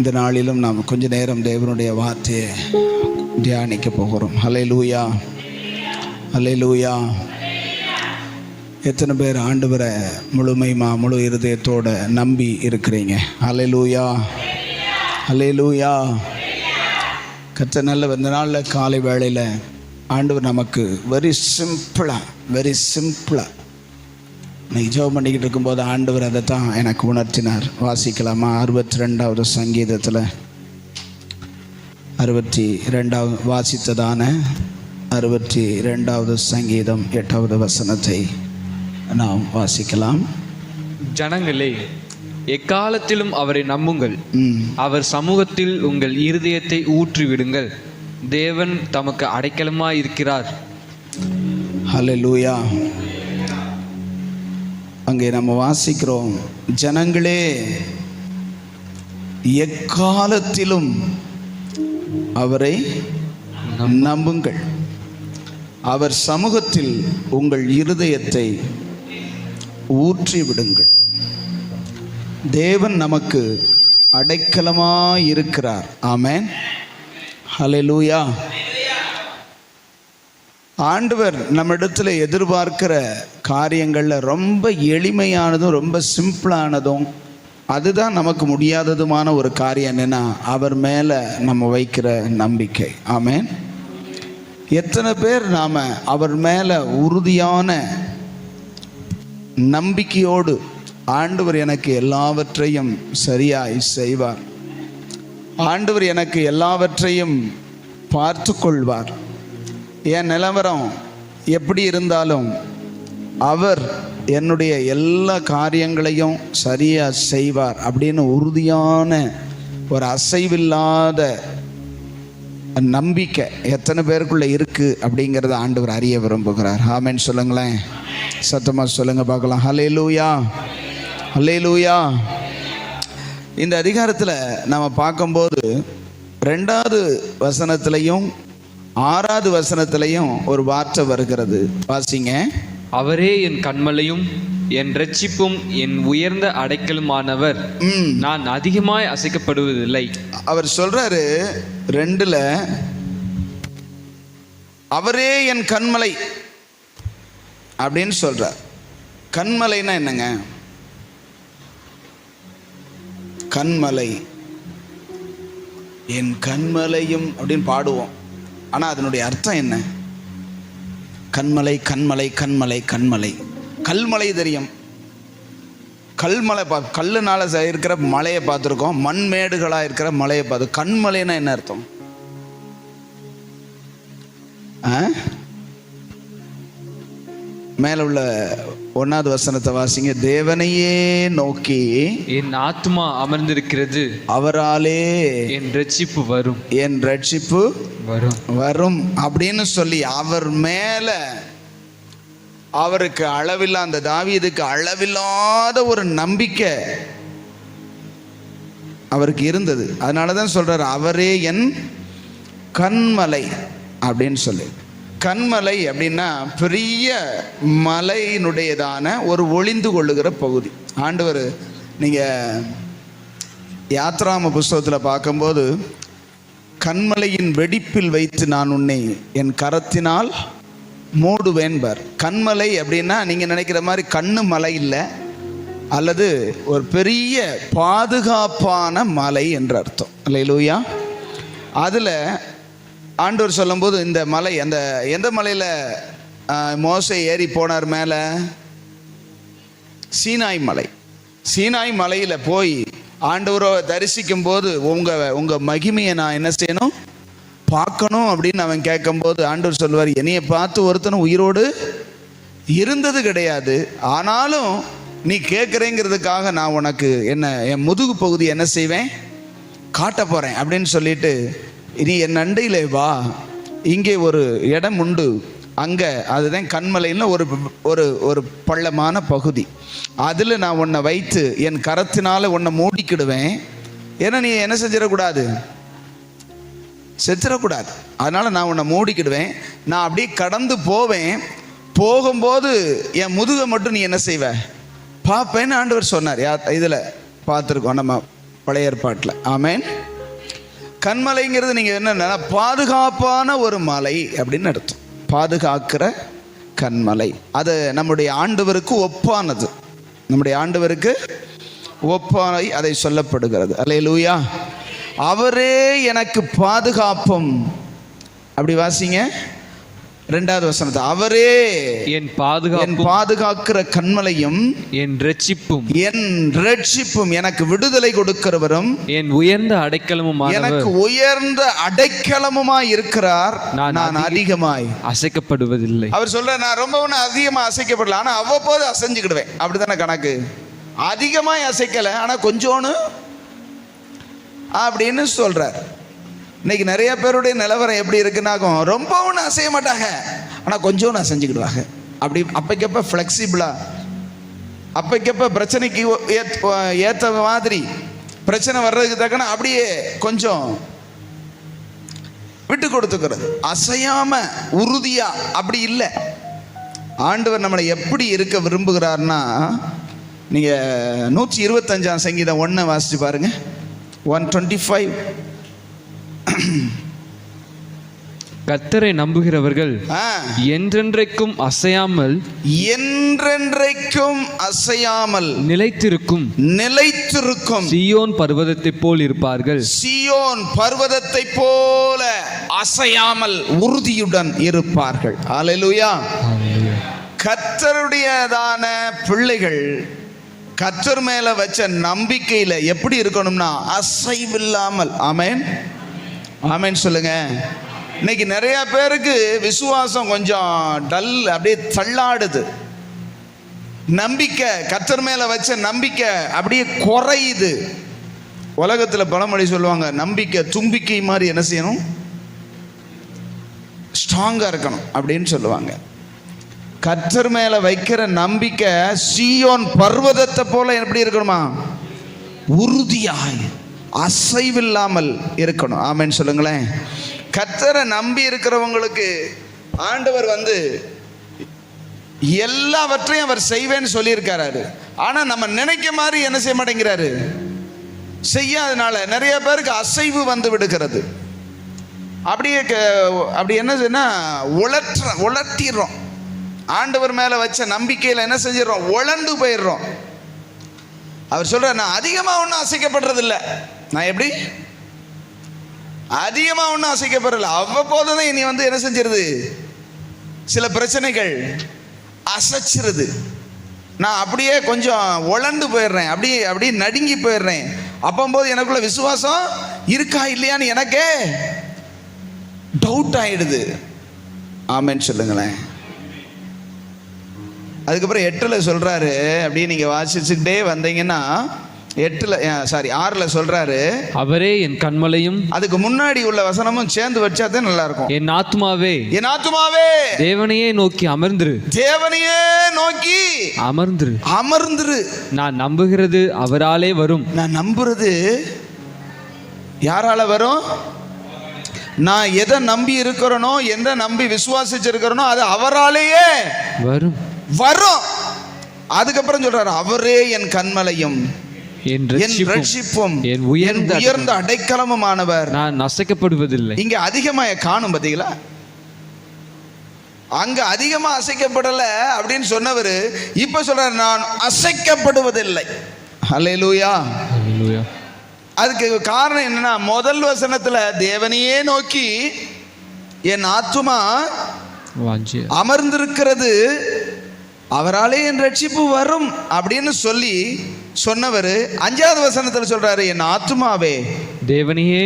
இந்த நாளிலும் நாம் கொஞ்ச நேரம் தேவனுடைய வார்த்தையை தியானிக்க போகிறோம். ஹல்லேலூயா, ஹல்லேலூயா. எத்தனை பேர் ஆண்டவரை முழு இருதயத்தோட நம்பி இருக்கிறீங்க? ஹல்லேலூயா, ஹல்லேலூயா. கர்த்தர் நல்ல இந்த நாளில் காலை வேளையில் ஆண்டவர் நமக்கு வெரி சிம்பிளாக இன்னைக்கு ஜெபம் பண்ணிக்கிட்டு இருக்கும்போது ஆண்டவர் அதை தான் எனக்கு உணர்த்தினார். வாசிக்கலாமா? 62வது சங்கீதத்தில் 62வது வாசித்ததான 62வது சங்கீதம் 8வது வசனத்தை நாம் வாசிக்கலாம். ஜனங்களே, எக்காலத்திலும் அவரை நம்புங்கள், அவர் சமூகத்தில் உங்கள் இருதயத்தை ஊற்றிவிடுங்கள். தேவன் தமக்கு அடைக்கலமாய் இருக்கிறார். ஹல்லேலூயா. அங்கே நம்ம வாசிக்கிறோம், ஜனங்களே எக்காலத்திலும் அவரை நம்புங்கள், அவர் சமூகத்தில் உங்கள் இருதயத்தை ஊற்றி விடுங்கள். தேவன் நமக்கு அடைக்கலமாய் இருக்கிறார். ஆமென், ஹல்லேலூயா. ஆண்டவர் நம்மிடத்தில் எதிர்பார்க்கிற காரியங்களில் ரொம்ப எளிமையானதும் ரொம்ப சிம்பிளானதும், அதுதான் நமக்கு முடியாததுமான ஒரு காரியம் என்னென்னா அவர் மேலே நம்ம வைக்கிற நம்பிக்கை. ஆமென். எத்தனை பேர் நாம் அவர் மேலே உறுதியான நம்பிக்கையோடு ஆண்டவர் எனக்கு எல்லாவற்றையும் சரியாய் செய்வார், ஆண்டவர் எனக்கு எல்லாவற்றையும் பார்த்து கொள்வார், என் நிலவரம் எப்படி இருந்தாலும் அவர் என்னுடைய எல்லா காரியங்களையும் சரியாக செய்வார் அப்படின்னு உறுதியான ஒரு அசைவில்லாத நம்பிக்கை எத்தனை பேருக்குள்ளே இருக்குது அப்படிங்கிறத ஆண்டவர் அறிய விரும்புகிறார். ஆமென் சொல்லுங்களேன், சத்தமாக சொல்லுங்க பார்க்கலாம். ஹல்லேலூயா, ஹல்லேலூயா. இந்த அதிகாரத்தில் நம்ம பார்க்கும்போது 2வது வசனத்திலையும் 6வது வசனத்திலையும் ஒரு வார்த்தை வருகிறது. வாசிங்க. அவரே என் கன்மலையும் என் இரட்சிப்பும் என் உயர்ந்த அடைக்கலுமானவர், நான் அதிகமாய் அசைக்கப்படுவதில்லை. அவர் சொல்றாரு 2ல, அவரே என் கன்மலை அப்படின்னு சொல்றார். கன்மலைன்னா என்னங்க? கன்மலை, என் கன்மலையும் அப்படின்னு பாடுவோம். ஆனால் அதனுடைய அர்த்தம் என்ன? கண்மலை, கண்மலை, கண்மலை, கண்மலை. கல்மலை தெரியும், கல்மலை கல்லுனால இருக்கிற மலையை பார்த்துருக்கோம், மண்மேடுகளாக இருக்கிற மலையை பார்த்து. கண்மலைன்னா என்ன அர்த்தம்? மேல உள்ள 1வது வசனத்தை வாசிங்க. தேவனையே நோக்கி என் ஆத்மா அமர்ந்திருக்கிறது, அவராலே என் இரட்சிப்பு வரும், என் இரட்சிப்பு வரும் அப்படின்னு சொல்லி அவர் மேல அவருக்கு அளவில்லா, அந்த தாவீதுக்கு அளவில்லாத ஒரு நம்பிக்கை அவருக்கு இருந்தது. அதனால தான் சொல்றாரு, அவரே என் கன்மலை அப்படின்னு சொல்லி. கன்மலை அப்படின்னா பெரிய மலையினுடையதான ஒரு ஒளிந்து கொள்ளுகிற பகுதி. ஆண்டவர் நீங்கள் யாத்ராம புஸ்தகத்தில் பார்க்கும்போது, கண்மலையின் வெடிப்பில் வைத்து நான் உன்னை என் கரத்தினால் மூடுவேன்பார். கண்மலை அப்படின்னா நீங்கள் நினைக்கிற மாதிரி கண்ணு மலை இல்லை, அல்லது ஒரு பெரிய பாதுகாப்பான மலை என்று அர்த்தம். அல்லேலூயா. அதில் ஆண்டவர் சொல்லும்போது, இந்த மலை, அந்த எந்த மலையில் மோசே ஏறி போனார் மேலே? சீனாய் மலை. சீனாய் மலையில் போய் ஆண்டவரை தரிசிக்கும் போது, உங்கள் மகிமையை நான் என்ன செய்யணும், பார்க்கணும் அப்படின்னு அவன் கேட்கும்போது ஆண்டவர் சொல்லுவார், என்னையை பார்த்து ஒருத்தனும் உயிரோடு இருந்தது கிடையாது, ஆனாலும் நீ கேட்குறேங்கிறதுக்காக நான் உனக்கு என் முதுகு பகுதி என்ன செய்வேன், காட்ட போகிறேன் அப்படின்னு சொல்லிட்டு, நீ என் அண்டையிலே வா, இங்கே ஒரு இடம் உண்டு, அங்கே அதுதான் கண்மலைன்னு ஒரு பள்ளமான பகுதி, அதில் நான் உன்னை வைத்து என் கரத்தினால் உன்னை மூடிக்கிடுவேன். ஏன்னா நீ என்ன செஞ்சிடக்கூடாது, செத்துடக்கூடாது, அதனால் நான் உன்னை மூடிக்கிடுவேன். நான் அப்படியே கடந்து போவேன், போகும்போது என் முதுகை மட்டும் நீ என்ன செய்வ, பார்ப்பேன்னு ஆண்டவர் சொன்னார். இதில் பார்த்துருக்கோம், நம்ம பழைய ஏற்பாட்டில். ஆமென். கன்மலைங்கிறது நீங்கள் என்னன்னா பாதுகாப்பான ஒரு மலை அப்படின்னு அர்த்தம். பாதுகாக்கிற கன்மலை. அது நம்முடைய ஆண்டவருக்கு ஒப்பானது. நம்முடைய ஆண்டவருக்கு ஒப்பானை அதை சொல்லப்படுகிறது. அல்லேலூயா. அவரே எனக்கு பாதுகாப்பும். அப்படி வாசிங்க 2வது வசனத்தை. அவரே என் பாதுகாக்கிற கன்மலையும் என் ரட்சிப்பும் எனக்கு விடுதலை கொடுக்கிறவரும் என் உயர்ந்த அடைக்கலமும் எனக்கு உயர்ந்த அடைக்கலமுமாய் இருக்கிறார். நான் அதிகமாய் அசைக்கப்படுவதில்லை. அவர் சொல்ற நான் ரொம்ப அதிகமா அசைக்கப்படல, ஆனா அவ்வப்போது அசைஞ்சுக்கிடுவேன். அப்படித்தானே கணக்கு. அதிகமாய் அசைக்கல, ஆனா கொஞ்சோன்னு அப்படின்னு சொல்றார். இன்னைக்கு நிறைய பேருடைய நிலவரம் எப்படி இருக்குன்னாக்கும் ரொம்ப ஒன்றும் அசைய மாட்டாங்க, ஆனால் கொஞ்சம் ஒன்று அசைஞ்சுக்கிடுவாங்க. அப்படி அப்பைக்கப்ப ஃப்ளெக்சிபிளாக, அப்பைக்கப்ப பிரச்சனைக்கு ஏற்ற மாதிரி பிரச்சனை வர்றதுக்கு தக்கன அப்படியே கொஞ்சம் விட்டு கொடுத்துக்கிறது. அசையாம உறுதியா அப்படி இல்லை. ஆண்டவர் நம்மளை எப்படி இருக்க விரும்புகிறார்னா, நீங்கள் 125 சங்கீதம் 1 வாசிச்சு பாருங்க. 125. கர்த்தரை நம்புகிறவர்கள் என்றென்றைக்கும் அசையாமல் நிலைத்திருக்கும் சீயோன் பர்வதத்தை போல் இருப்பார்கள். சீயோன் பர்வதத்தை போல அசையாமல் உறுதியுடன் இருப்பார்கள். அல்லேலூயா. கர்த்தருடையதான பிள்ளைகள் கர்த்தர் மேல வச்ச நம்பிக்கையில எப்படி இருக்கணும்னா அசைவில்லாமல். ஆமென். ஆமென் சொல்லுங்க. இன்னைக்கு நிறைய பேருக்கு விசுவாசம் கொஞ்சம் டல், அப்படியே தள்ளாடுது. நம்பிக்கை, கர்த்தர் மேல வச்ச நம்பிக்கை அப்படியே குறையுது. உலகத்துல பழமொழி சொல்லுவாங்க, நம்பிக்கை தும்பிக்கை மாதிரி என்ன செய்யணும், ஸ்ட்ராங்கா இருக்கணும் அப்படின்னு சொல்லுவாங்க. கர்த்தர் மேல வைக்கிற நம்பிக்கை சீயோன் பர்வதத்தை போல எப்படி இருக்கணுமா, உறுதியாய் அசைவில்லாமல் இருக்கணும். ஆமென் சொல்லுங்களேன். கர்த்தரை நம்பி இருக்கிறவங்களுக்கு ஆண்டவர் எல்லாவற்றையும் அவர் செய்வேன்னு சொல்லியிருக்காரு. ஆனா நம்ம நினைக்க மாதிரி என்ன செய்ய மாட்டேங்கிறாரு, செய்யாதனால நிறைய பேருக்கு அசைவு வந்து விடுகிறது. அப்படியே அப்படி என்ன உலர்த்திடுறோம். ஆண்டவர் மேல வச்ச நம்பிக்கையில என்ன செஞ்சிடறோம், உழண்டு போயிடுறோம். அவர் சொல்ற, நான் அதிகமா ஒன்றும் அசைக்கப்படுறது இல்லை. நான் எப்படி அதிகமா ஒன்றும் அசைக்கப்படல, அவ்வப்போதுதான் இனி என்ன செஞ்சிருது, சில பிரச்சனைகள் அசைச்சிருது. நான் அப்படியே கொஞ்சம் உழண்டு போயிடுறேன், அப்படியே நடுங்கி போயிடுறேன். அப்போது எனக்குள்ள விசுவாசம் இருக்கா இல்லையான்னு எனக்கே டவுட் ஆயிடுது. ஆமென் சொல்லுங்களேன். அதுக்கப்புறம் 8 சொல்றாரு, அப்படியே நீங்க வாசிச்சுக்கிட்டே வந்தீங்கன்னா 6 சொல்றாரு, அவரே என் கன்மலையும். அதுக்கு முன்னாடி உள்ள வசனமும் சேர்ந்து வச்சாதான் நல்லா இருக்கும். என் ஆத்துமாவே தேவனையே நோக்கி அமர்ந்திரு. தேவனையே நோக்கி அமர்ந்திரு. நான் நம்புகிறது அவராலே வரும். நான் நம்புறது யாரால வரும்? நான் எதை நம்பி இருக்கிறனோ, எதை நம்பி விசுவாசிச்சிருக்கிறனோ அது அவராலேயே வரும். அதுக்கப்புறம் சொல்றாரு, அவரே என் கன்மலையும் என் ரட்சிப்பும் என் உயர்ந்த அடைக்கலமுமானவர், நான் அசைக்கப்படுவதில்லை. இங்க அதிகமா காணும் பாத்தீங்களா? அங்க அதிகமா அசைக்கப்படல அப்படின்னு சொன்னவர் இப்ப சொல்றாரு, நான் அசைக்கப்படுவதில்லை. அல்லேலூயா. அதுக்கு காரணம் என்னன்னா, முதல் வசனத்துல தேவனையே நோக்கி என் ஆத்துமா அமர்ந்திருக்கிறது, அவராலே என் ரட்சிப்பு வரும் அப்படின்னு சொன்னவர் 5வது வசனத்துல சொல்றாரு, என் ஆத்துமாவே தேவனையே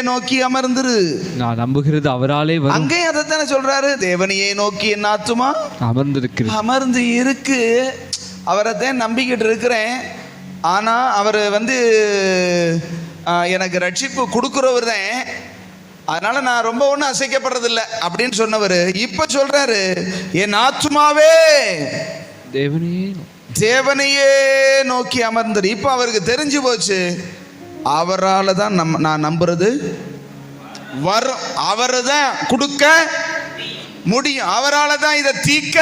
நோக்கி அமர்ந்திரு. நான் நம்புகிறது அவராலே வரும். அங்கேயும் அதைத்தானே சொல்றாரு, தேவனையே நோக்கி என் ஆத்துமா அமர்ந்து இருக்கு. அவரைத்தான் நம்பிக்கிட்டு இருக்கிறேன். ஆனா அவர் எனக்கு ரட்சிப்பு கொடுக்கிறவர் தான், அதனால நான் ரொம்ப ஒன்றும் அசைக்கப்படுறதில்லை அப்படின்னு சொன்னவர் இப்ப சொல்றாரு, என் ஆத்துமாவே தேவனையே நோக்கி அமர்ந்துரு. இப்ப அவருக்கு தெரிஞ்சு போச்சு, அவரால் தான் நான் நம்புறது வரும், அவரு தான் கொடுக்க முடியும், அவரால் தான் இதை தீர்க்க,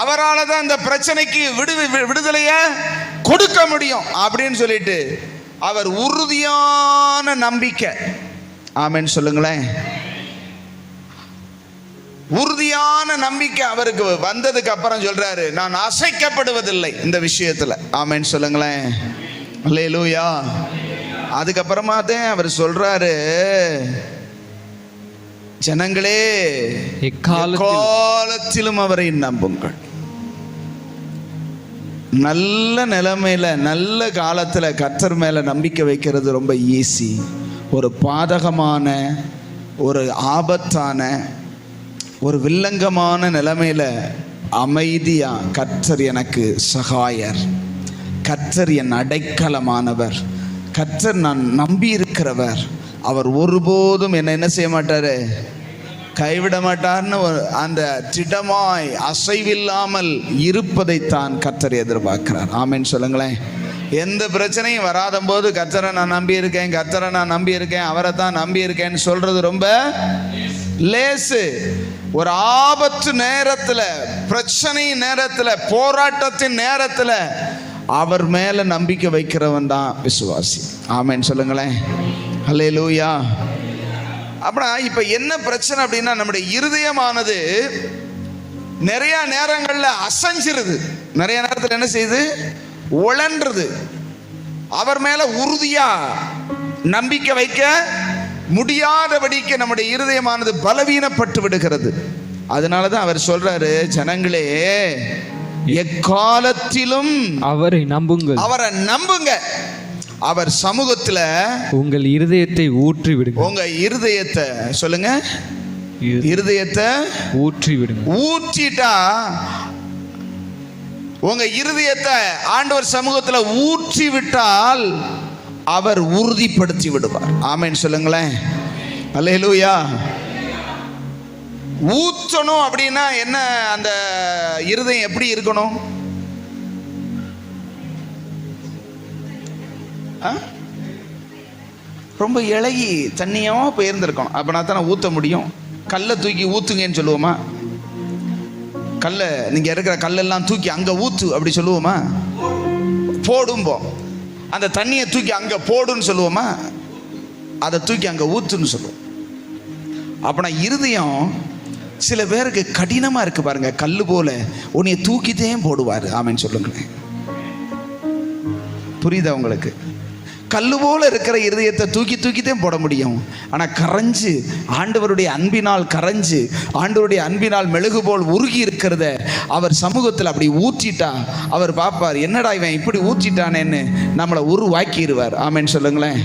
அவரால் தான் இந்த பிரச்சனைக்கு விடுதலைய கொடுக்க முடியும் அப்படின்னு சொல்லிட்டு அவர் உறுதியான நம்பிக்கை. ஆமென் சொல்லுங்களேன். உறுதியான நம்பிக்கை அவருக்கு வந்ததுக்கு அப்புறம் சொல்றாரு, நான் அசைக்கப்படுவதில்லை இந்த விஷயத்துல. ஆமென் சொல்லுங்களேன். அல்லேலூயா. அதுக்கப்புறமா தான் அவர் சொல்றாரு, ஜனங்களே எக்காலத்திலும் அவரை நம்புங்கள். நல்ல நிலைமையில நல்ல காலத்துல கர்த்தர் மேல நம்பிக்கை வைக்கிறது ரொம்ப ஈஸி. ஒரு பாதகமான, ஒரு ஆபத்தான, ஒரு வில்லங்கமான நிலைமையில அமைதியா, கர்த்தர் எனக்கு சகாயர், கர்த்தர் என் அடைக்கலமானவர், கர்த்தர் நான் நம்பி இருக்கிறவர், அவர் ஒருபோதும் என்ன செய்ய மாட்டாரு, கைவிட மாட்டார்னு அந்த திடமாய் அசைவில்லாமல் இருப்பதைத்தான் கர்த்தர் எதிர்பார்க்கிறார். ஆமென் சொல்லுங்களேன். எந்த பிரச்சனையும் வராத போது கர்த்தரை நான் நம்பி இருக்கேன், கர்த்தரை நான் நம்பி இருக்கேன், அவரை தான் நம்பி இருக்கேன்னு சொல்றது ரொம்ப லேசு. ஒரு ஆபத்து நேரத்துல, பிரச்சனை நேரத்துல, போராட்டத்தின் நேரத்துல அவர் மேல நம்பிக்கை வைக்கிறவன் தான் விசுவாசி. ஆமென் சொல்லுங்களேன். அல்லேலூயா. அப்புறம் இப்ப என்ன பிரச்சனை அப்படின்னா, நம்முடைய இருதயமானது நிறைய நேரங்கள்ல அசைஞ்சிருது, நிறைய நேரத்தில் என்ன செய்யுது, உழன்றுது. அவர் மேல உறுதியா நம்பிக்கை வைக்க முடியாதபடிக்கு நம்முடைய இருதயமானது பலவீனப்பட்டு விடுகிறது. அதனாலதான் அவர் சொல்றாரு, ஜனங்களே எக்காலத்திலும் அவரை நம்புங்கள், அவரை நம்புங்க, அவர் சமூகத்துல உங்கள் இருதயத்தை ஊற்றி விடுங்க. உங்க இருதயத்தை சொல்லுங்க, இருதயத்தை ஊற்றி விடுங்க. ஊற்றிட்டா உங்க இருதயத்தை ஆண்டவர் சமூகத்துல ஊற்றி விட்டால் அவர் உறுதிப்படுத்தி விடுவார். ஆமென் சொல்லுங்களேன். அல்லேலூயா. ஊற்றணும் அப்படின்னா என்ன, அந்த இருதயம் எப்படி இருக்கணும்? ரொம்ப இலகி தண்ணியமா போயிருந்திருக்கணும். அப்படின்னா தான் ஊற்ற முடியும். கல்லை தூக்கி ஊத்துங்கன்னு சொல்லுவோமா? கல்லை, நீங்க இருக்கிற கல்லெல்லாம் தூக்கி அங்க ஊத்து அப்படி சொல்லுவோமா? போடும்போம். அந்த தண்ணியை தூக்கி அங்க போடுன்னு சொல்லுவோமா? அதை தூக்கி அங்க ஊத்துன்னு சொல்லுவோம். அப்படின்னா இருதயம் சில பேருக்கு கடினமா இருக்கு பாருங்க, கல்லு போல உன்னைய தூக்கிட்டே போடுவாரு. ஆமென் சொல்லுங்களேன். புரியுதா உங்களுக்கு? கல்லு போல இருக்கிற இருதயத்தை தூக்கித்தான் போட முடியும். ஆனா கரைஞ்சு, ஆண்டவருடைய அன்பினால் கரைஞ்சு, ஆண்டவருடைய அன்பினால் மெழுகு போல் உருகி இருக்கிறத அவர் சமூகத்தில் அப்படி ஊற்றிட்டா அவர் பார்ப்பார், என்னடா இவன் இப்படி ஊற்றிட்டானேன்னு நம்மளை உருவாக்கிடுவார். ஆமென் சொல்லுங்களேன்.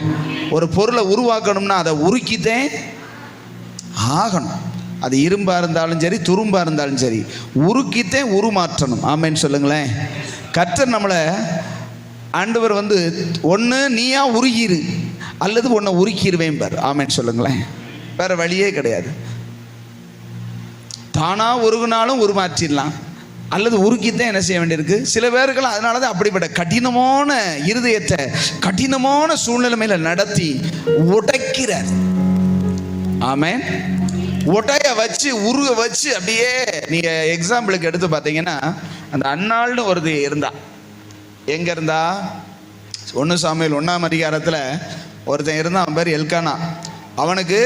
ஒரு பொருளை உருவாக்கணும்னா அதை உருக்கித்தேன் ஆகணும். அது இரும்பா இருந்தாலும் சரி, துரும்பா இருந்தாலும் சரி, உருக்கித்தே உருமாற்றணும். ஆமென் சொல்லுங்களேன். கர்த்தர் நம்மளை, ஆண்டவர் ஒன்று நீயா உருகிரு அல்லது ஒன்றை உருக்கிடுவேன் பார். ஆமென் சொல்லுங்களேன். வேற வழியே கிடையாது. தானா உருகுனாலும் உருமாற்றிடலாம், அல்லது உருக்கித்தான் என்ன செய்ய வேண்டியிருக்கு. சில பேர்கள் அதனால தான் அப்படிப்பட்ட கடினமான இருதயத்தை கடினமான சூழ்நிலைமையில நடத்தி உடைக்கிறார். ஆமென். உடைய வச்சு உருக வச்சு அப்படியே. நீங்க எக்ஸாம்பிளுக்கு எடுத்து பார்த்தீங்கன்னா, அந்த அன்னாள்னு ஒரு இருந்தா, எங்க இருந்தா, 1 சாமுவேல் 1ஆம் அதிகாரத்துல ஒருத்தன் இருந்தான். அவன் பேர் எல்கானா. அவனுக்கு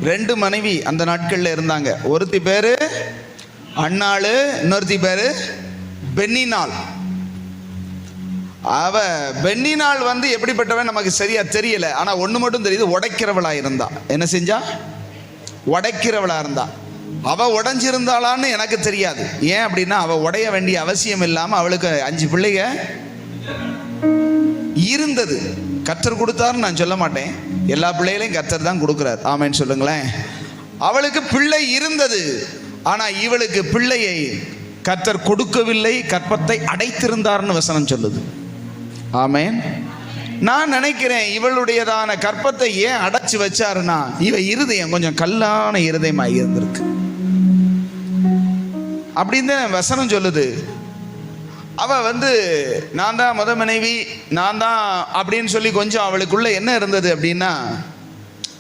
2 மனைவி அந்த நாட்கள்ல இருந்தாங்க. ஒருத்தி பேரு அன்னாளு, இன்னொருத்தி பேரு பென்னினாள். அவ பென்னினாள் எப்படிப்பட்டவன் நமக்கு சரியா தெரியல. ஆனா ஒண்ணு மட்டும் தெரியுது, உடைக்கிறவளா இருந்தா. என்ன செஞ்சா? உடைக்கிறவளா இருந்தா. அவ உடைஞ்சிருந்தாளான்னு எனக்கு தெரியாது. ஏன் அப்படின்னா, அவ உடைய வேண்டிய அவசியம் இல்லாம அவளுக்கு 5 பிள்ளைங்க இருந்தது. கர்த்தர் கொடுத்தாருன்னு நான் சொல்ல மாட்டேன், எல்லா பிள்ளைகளையும் கர்த்தர் தான் கொடுக்கிறார். ஆமென் சொல்லுங்களேன். அவளுக்கு பிள்ளை இருந்தது, ஆனா இவளுக்கு பிள்ளையை கர்த்தர் கொடுக்கவில்லை, கற்பத்தை அடைத்திருந்தார்னு வசனம் சொல்லுது. ஆமென். நான் நினைக்கிறேன், இவளுடையதான கற்பத்தை ஏன் அடைச்சு வச்சாருன்னா, இவ இருதயம் கொஞ்சம் கல்லான இருதயமாக இருந்திருக்கு அப்படின்னு வசனம் சொல்லுது. அவ நான் தான் முத மனைவி, நான் தான் அப்படின்னு சொல்லி கொஞ்சம் அவளுக்குள்ள என்ன இருந்தது அப்படின்னா,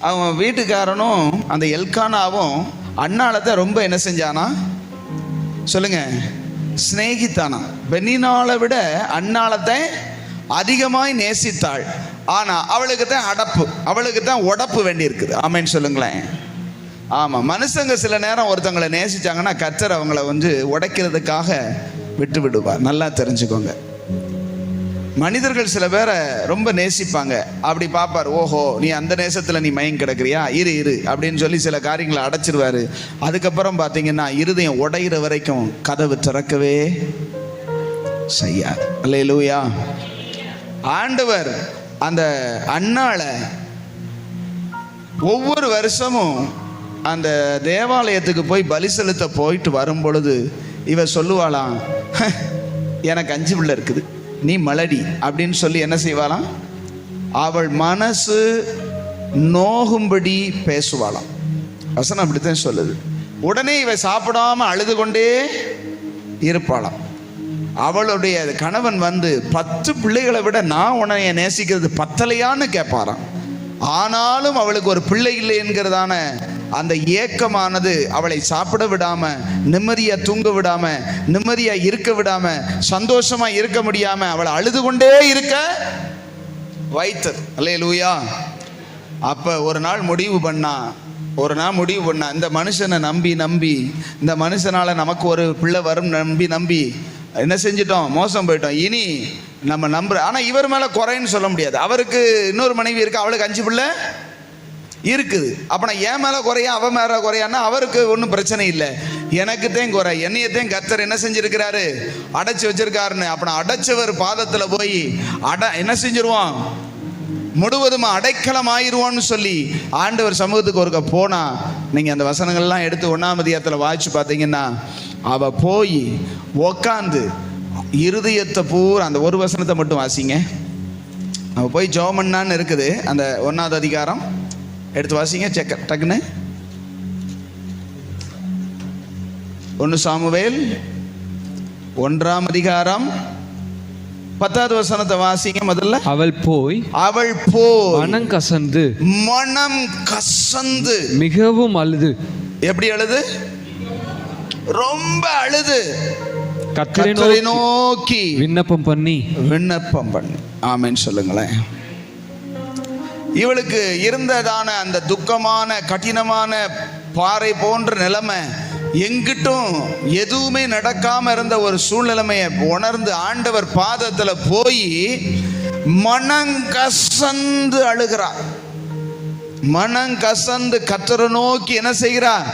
அவன் வீட்டுக்காரனும் அந்த எல்கானாவும் அன்னாளத்தை ரொம்ப என்ன செஞ்சானா சொல்லுங்க, சிநேகித்தானாம். பெனினாளை விட அன்னாளத்தை அதிகமாய் நேசித்தாள். ஆனா அவளுக்கு தான் அடப்பு, அவளுக்கு தான் உடப்பு வேண்டி இருக்குது. ஆமேன்னு சொல்லுங்களேன். ஆமா, மனுஷங்க சில நேரம் ஒருத்தங்களை நேசிச்சாங்கன்னா கர்த்தர் அவங்கள உடைக்கிறதுக்காக விட்டு விடுவார். நல்லா தெரிஞ்சுக்கோங்க. மனிதர்கள் சில பேரை ரொம்ப நேசிப்பாங்க. அப்படி பார்ப்பார், ஓஹோ நீ அந்த நேசத்தில் நீ மயங்கி கிடக்குறியா, இரு அப்படின்னு சொல்லி சில காரியங்களை அடைச்சிருவாரு. அதுக்கப்புறம் பார்த்தீங்கன்னா இருதயம் உடையிற வரைக்கும் கதவு திறக்கவே செய்யாது. அல்லேலூயா. ஆண்டவர் அந்த அன்னாளை ஒவ்வொரு வருஷமும் அந்த தேவாலயத்துக்கு போய் பலி செலுத்த போயிட்டு வரும் பொழுது இவ சொல்லுவாளாம், எனக்கு 5 பிள்ளை இருக்குது, நீ மலடி அப்படின்னு சொல்லி என்ன செய்வாளாம், அவள் மனசு நோகும்படி பேசுவாளாம். வசனம் அப்படித்தான் சொல்லுது. உடனே இவ சாப்பிடாம அழுது கொண்டே இருப்பாளாம். அவளுடைய கணவன் 10 பிள்ளைகளை விட நான் உன்னைய நேசிக்கிறது பத்தலையான்னு கேட்பாராம். ஆனாலும் அவளுக்கு ஒரு பிள்ளை இல்லை என்கிறதான அந்த ஏக்கமானது அவளை சாப்பிட விடாம, நிம்மதியா தூங்க விடாம, நிம்மதியா இருக்க விடாம, சந்தோஷமா இருக்க முடியாம அவளை அழுது கொண்டே இருக்க வைத்தது. அல்லேலூயா. அப்ப ஒரு நாள் முடிவு பண்ணா, இந்த மனுஷனை நம்பி இந்த மனுஷனால நமக்கு ஒரு பிள்ளை வரும் நம்பி என்ன செஞ்சிட்டோம், மோசம் போயிட்டோம். இனி நம்ம நம்புற, ஆனா இவர் மேல குறைன்னு சொல்ல முடியாது. அவருக்கு இன்னொரு மனைவி இருக்கு, அவளுக்கு 5 பிள்ளை இருக்குது. அப்ப நான் என் மேல குறையா அவன் மேல குறையான்னா அவருக்கு ஒன்றும் பிரச்சனை இல்லை, எனக்கு தான் குறை, என்னையத்தையும் கர்த்தர் என்ன செஞ்சிருக்கிறாரு, அடைச்சு வச்சிருக்காருன்னு. அப்ப நான் அடைச்சவர் பாதத்துல போய் என்ன செஞ்சிருவான், முழுவதுமா அடைக்கலம் ஆயிடுவான்னு சொல்லி ஆண்டவர் சமூகத்துக்கு ஒருக்க போனா, நீங்க அந்த வசனங்கள்லாம் எடுத்து 1ஆம் அதிகாரத்தில் வாய்ச்சி பார்த்தீங்கன்னா, அவ போய் உக்காந்து இருதயத்தை பூரா, அந்த ஒரு வசனத்தை மட்டும் வாசிங்க. அவ போய் ஜோமன்னான்னு இருக்குது, அந்த 1ஆவது அதிகாரம் எடுத்து வாசிங்க டக்குன்னு. 1 சாமுவேல் 1ஆம் அதிகாரம் 10வது வசனத்தை வாசிங்க முதல்ல. அவள் போய் மனம் கசந்து மிகவும் அழுது. எப்படி அழுது? ரொம்ப அழுது கர்த்தரை நோக்கி விண்ணப்பம் பண்ணி. ஆமென் சொல்லுங்களேன். இவளுக்கு இருந்ததான அந்த துக்கமான கடினமான பாறை போன்ற நிலைமை, எங்கிட்டும் எதுவுமே நடக்காம இருந்த ஒரு சூழ்நிலைமையை உணர்ந்து ஆண்டவர் பாதத்துல போய் மனங்கசந்து அழுகிறார். மனங்கசந்து கர்த்தரை நோக்கி என்ன செய்கிறார்,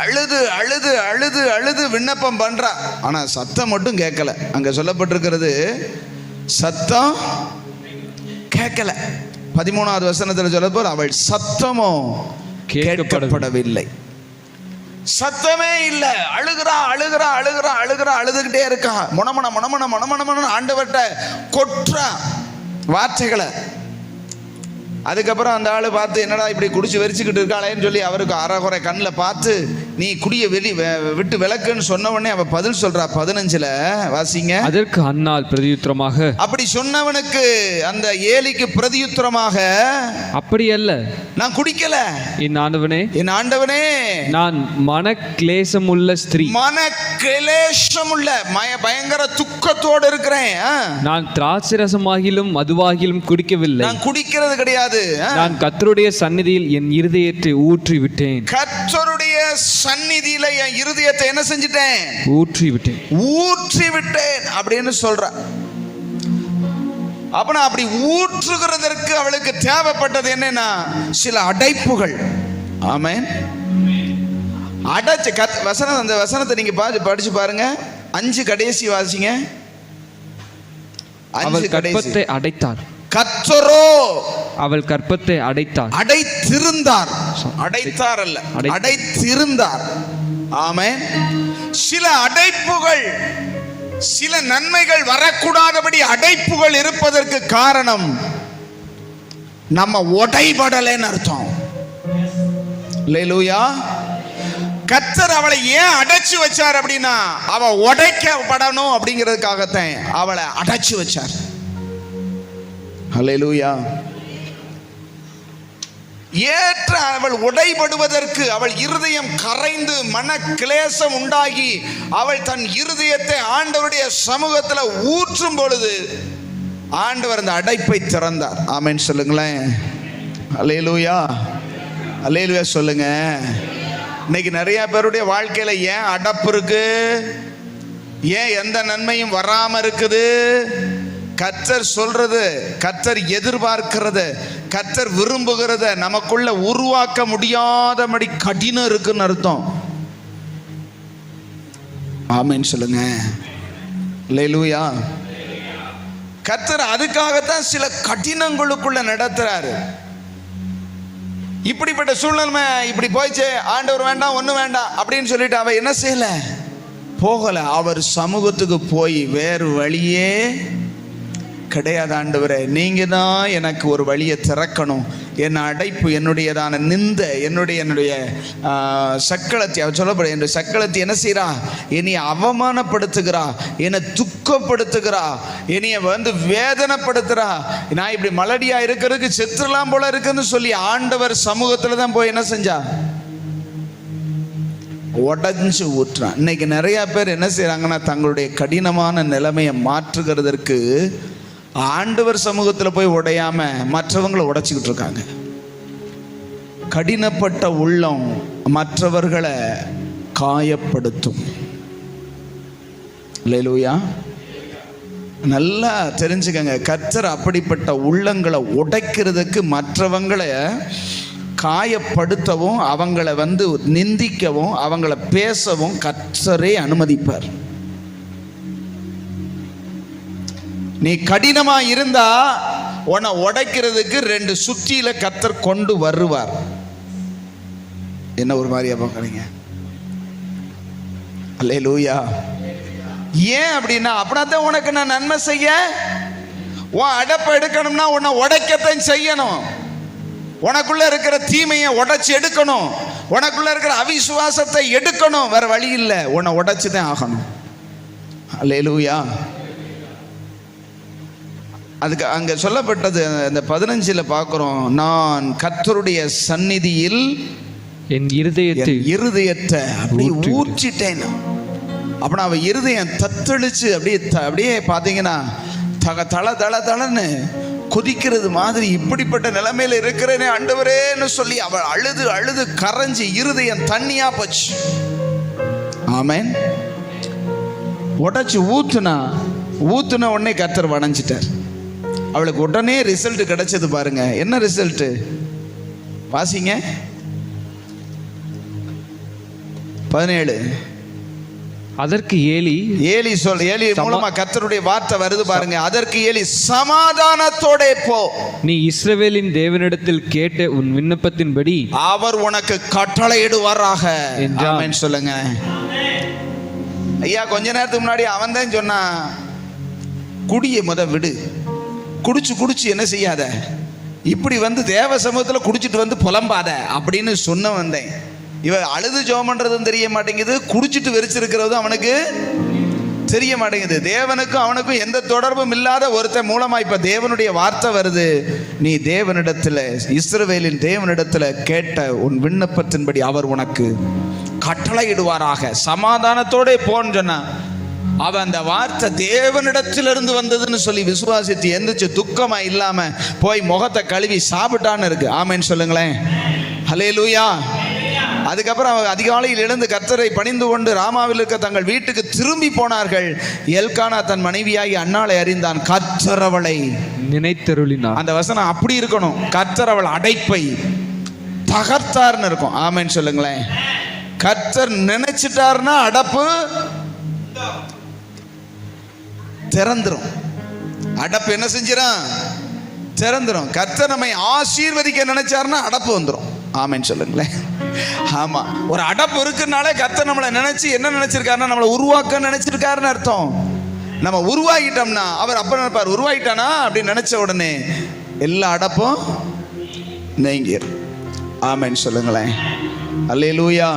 அழுது அழுது அழுது அழுது விண்ணப்பம் பண்றா. ஆனா சத்தம் மட்டும் கேட்கல. அங்க சொல்லப்பட்டிருக்கிறது சத்தம் கேட்கல. 13வது வசனத்துல சொல்லப்போற, அவள் சத்தமோ கேட்கப்படவில்லை. சத்தமே இல்லை. அழுகிறா அழுகிறா அழுகிறா அழுகிறா அழுதுகிட்டே இருக்கா. முணமன ஆண்டவர்கிட்ட கொற்றா வார்த்தைகளை. அதுக்கப்புறம் அந்த ஆளு பார்த்து, என்னடா இப்படி குடிச்சு வெறிச்சுக்கிட்டு இருக்காளேன்னு சொல்லி அவருக்கு அறகுறை கண்ணில் பார்த்து, நீ குடிய விட்டு விளக்குன்னு சொன்ன உடனே அவ பதில் சொல்றா. 15ல வாசிங்க. அதற்கு அன்னாள் பிரதியுத்தரமாக, அப்படி சொன்னவனுக்கு அந்த ஏலிக்கு பிரதியுத்தரமாக, அப்படி அல்ல, நான் குடிக்கல என் ஆண்டவனே, நான் மனக்லேசமுள்ள ஸ்திரீ, மனக்லேசமுள்ள பயங்கர துக்கத்தோடு இருக்கிறேன். நான் திராட்சரசமாகிலும் மதுவாகிலும் குடிக்கவில்லை, நான் குடிக்கிறது கிடையாது. நான் கர்த்தருடைய சந்நிதியில் என் இருதயத்தை ஊற்றி விட்டேன். கர்த்தருடைய சந்நிதியில என் இருதயத்தை என்ன செஞ்சிட்டேன், ஊற்றி விட்டேன் அப்படின்னு சொல்ற. அப்ப அப்படி ஊற்றுகிறதற்கு அவளுக்கு தேவைப்பட்டது என்னன்னா சில அடைப்புகள். ஆமென். அடைச்ச வசனம், அந்த வசனத்தை நீங்க படிச்சு பாருங்க. 5 கடைசி வாசிங்க. அவள் கற்பத்தை அடைத்தார். கர்த்தரோ அவள் கற்பத்தை அடைத்தார். அடைத்திருந்தார். அடைத்தார் அல்ல, அடைத்திருந்தார். ஆமென். சில அடைப்புகள், சில நன்மைகள் வரக்கூடாதபடி அடைப்புகள் இருப்பதற்கு காரணம் நம்ம உடைபடலைன்னு அர்த்தம். அல்லேலூயா. கர்த்தர் அவளை ஏன் அடைச்சு வச்சார் அப்படின்னா, அவ உடைக்கப்படணும் அப்படிங்கிறதுக்காகத்தான் அவளை அடைச்சு வச்சார். அல்லேலூயா. ஏற்ற அவள் உடைபடுவதற்கு அவள் இருதயம் கரைந்து மன கிளேசம் உண்டாகி அவள் தன் இருதயத்தை ஆண்டவருடைய சமூகத்தில் ஊற்றும் பொழுது ஆண்டவர் அந்த அடைப்பை திறந்தார். ஆமென் சொல்லுங்களேன். அல்லேலூயா, அல்லேலூயா சொல்லுங்க. இன்னைக்கு நிறைய பேருடைய வாழ்க்கையில ஏன் அடப்பு இருக்கு, ஏன் எந்த நன்மையும் வராம இருக்குது? கர்த்தர் சொல்றது, கர்த்தர் எதிர்பார்க்கிறது, கர்த்தர் விரும்புகிறத நமக்குள்ள உருவாக்க முடியாதபடி கடினம் இருக்குன்னு அர்த்தம். ஆமென் சொல்லுங்க. அல்லேலூயா. கர்த்தர் அதுக்காகத்தான் சில கடினங்களுக்குள்ள நடத்துறாரு. இப்படிப்பட்ட சூழ்நிலை இப்படி போயிச்சு, ஆண்டவர் வேண்டாம் ஒன்றும் வேண்டாம் அப்படின்னு சொல்லிட்டு அவ என்ன செய்யல, போகல. அவர் சமூகத்துக்கு போய் வேறு வழியே கிடையாது. ஆண்டவரே, நீங்க தான் எனக்கு ஒரு வழியை திறக்கணும். என் அடைப்பு, என்னுடையதான நிந்த, என்னுடைய சக்களத்தி, அவர் சொல்லப்பட என்னுடைய சக்களத்தி என்ன செய்யறா, என்னைய அவமானப்படுத்துகிறா, என்னை துக்கப்படுத்துகிறா, என்னைய வேதனைப்படுத்துறா. நான் இப்படி மலடியா இருக்கிறதுக்கு செத்துலாம் போல இருக்குன்னு சொல்லி ஆண்டவர் சமூகத்துல தான் போய் என்ன செஞ்சா, உடஞ்சு ஊற்றுறான். இன்னைக்கு நிறைய பேர் என்ன செய்யறாங்கன்னா, தங்களுடைய கடினமான நிலைமையை மாற்றுகிறதற்கு ஆண்டவர் சமூகத்தில் போய் உடையாம மற்றவங்களை உடைச்சிக்கிட்டு இருக்காங்க. கடினப்பட்ட உள்ளம் மற்றவர்களை காயப்படுத்தும். அல்லேலூயா. நல்லா தெரிஞ்சுக்கங்க, கர்த்தர் அப்படிப்பட்ட உள்ளங்களை உடைக்கிறதுக்கு, மற்றவங்களை காயப்படுத்தவும், அவங்கள நிந்திக்கவும், அவங்கள பேசவும் கர்த்தரே அனுமதிப்பார். நீ கடினமா இருந்தா உன்னை உடைக்கிறதுக்கு 2 சுத்தியில கர்த்தர் கொண்டு வருவார். என்ன ஒரு மாதிரியா பார்க்கறீங்க? அல்லேலூயா. ஏன் அப்படின்னா, அப்படின்னா உனக்கு நான் நன்மை செய்ய, உன் அடப்பை எடுக்கணும்னா உன்னை உடைக்கத்தான் செய்யணும். உனக்குள்ள இருக்கிற தீமையை உடைச்சு எடுக்கணும், உனக்குள்ள இருக்கிற அவிசுவாசத்தை எடுக்கணும். வேற வழி இல்லை, உன்னை உடைச்சுதான் ஆகணும். அல்லேலூயா. அதுக்கு அங்க சொல்லப்பட்டது அந்த 15ல பார்க்கிறோம், நான் கர்த்தருடைய சந்நிதியில் என் இருதயத்தை அப்படியே ஊற்றிட்டேன். அப்படின்னா அவ இருதயம் தத்தளிச்சு அப்படியே பார்த்தீங்கன்னா தளன்னு கொதிக்கிறது மாதிரி, இப்படிப்பட்ட நிலைமையில இருக்கிறேனே ஆண்டவரேன்னு சொல்லி அவள் அழுது அழுது கரைஞ்சி இருதயம் தண்ணியா போச்சு. ஆமென். உடைச்சு ஊத்துன உடனே கர்த்தர் வணைஞ்சிட்டார். அவளுக்கு உடனே ரிசல்ட் கிடைச்சது. பாருங்க என்ன ரிசல்ட், வாசிங்க 17. அதற்கு ஏலி மூலமா கர்த்தருடைய வார்த்தை வருது பாருங்க. அதற்கு ஏலி, சமாதானத்தோட போ, நீ இஸ்ரவேலின் தேவனிடத்தில் கேட்ட உன் விண்ணப்பத்தின்படி அவர் உனக்கு கட்டளையிடுவாராக. ஆமென் சொல்லுங்க. ஐயா, கொஞ்ச நேரத்துக்கு முன்னாடி அவன் தான் சொன்னான், குடியை விடு, குடிச்சு என்ன செய்யாத, இப்படி தேவ சமூகத்தில் குடிச்சிட்டு புலம்பாத அப்படின்னு சொன்ன வந்தேன். இவன் அழுது ஜெபம் பண்றதும் தெரிய மாட்டேங்குது, குடிச்சிட்டு வெறிச்சிருக்கிறதும் அவனுக்கு தெரிய மாட்டேங்குது. தேவனுக்கும் அவனுக்கும் எந்த தொடர்பும் இல்லாத ஒருத்தன் மூலமா இப்ப தேவனுடைய வார்த்தை வருது, நீ தேவனிடத்துல, இஸ்ரவேலின் தேவனிடத்துல கேட்ட உன் விண்ணப்பத்தின்படி அவர் உனக்கு கட்டளையிடுவாராக, சமாதானத்தோட போன்னு சொன்னா. அவன் அந்த வார்த்தை தேவனிடத்திலிருந்து வந்ததுன்னு சொல்லி விசுவாசித்து எந்திரிச்சு துக்கமா இல்லாம போய் முகத்தை கழுவி சாப்பிட்டான்னு இருக்கு. ஆமென் சொல்லுங்களேன். ஹல்லேலூயா. அதுக்கப்புறம் அவங்க அதிகாலையில் எழுந்து கர்த்தரை பணிந்து கொண்டு ராமாவில் இருக்க தங்கள் வீட்டுக்கு திரும்பி போனார்கள். எல்கானா தன் மனைவியாகி அன்னாளை அறிந்தான், கர்த்தர் அவளை நினைத்தருளினார். அந்த வசனம் அப்படி இருக்கணும், கர்த்தர் அவள் அடைப்பை தகர்த்தார்னு இருக்கும். ஆமென் சொல்லுங்களேன். கர்த்தர் நினைச்சிட்டார்னா அடப்பு திறந்துரும். அடப்பு என்ன செஞ்சிடும், திறந்துரும். கர்த்தர் நம்மை ஆசீர்வதிக்க நினைச்சாருன்னா அடப்பு வந்துடும். ஆமென் சொல்லுங்களேன். ஆமா, ஒரு அடப்பு இருக்குனாலே கர்த்தர் நம்மளை நினைச்சு என்ன நினைச்சிருக்காருன்னா நம்மளை உருவாக்க நினைச்சிருக்காருன்னு அர்த்தம். நம்ம உருவாகிட்டோம்னா அவர் அப்ப நினைப்பார், உருவாகிட்டானா அப்படின்னு நினைச்ச உடனே எல்லா அடப்பும் நீங்கிரும். ஆமென் சொல்லுங்களேன். அல்லேலூயா.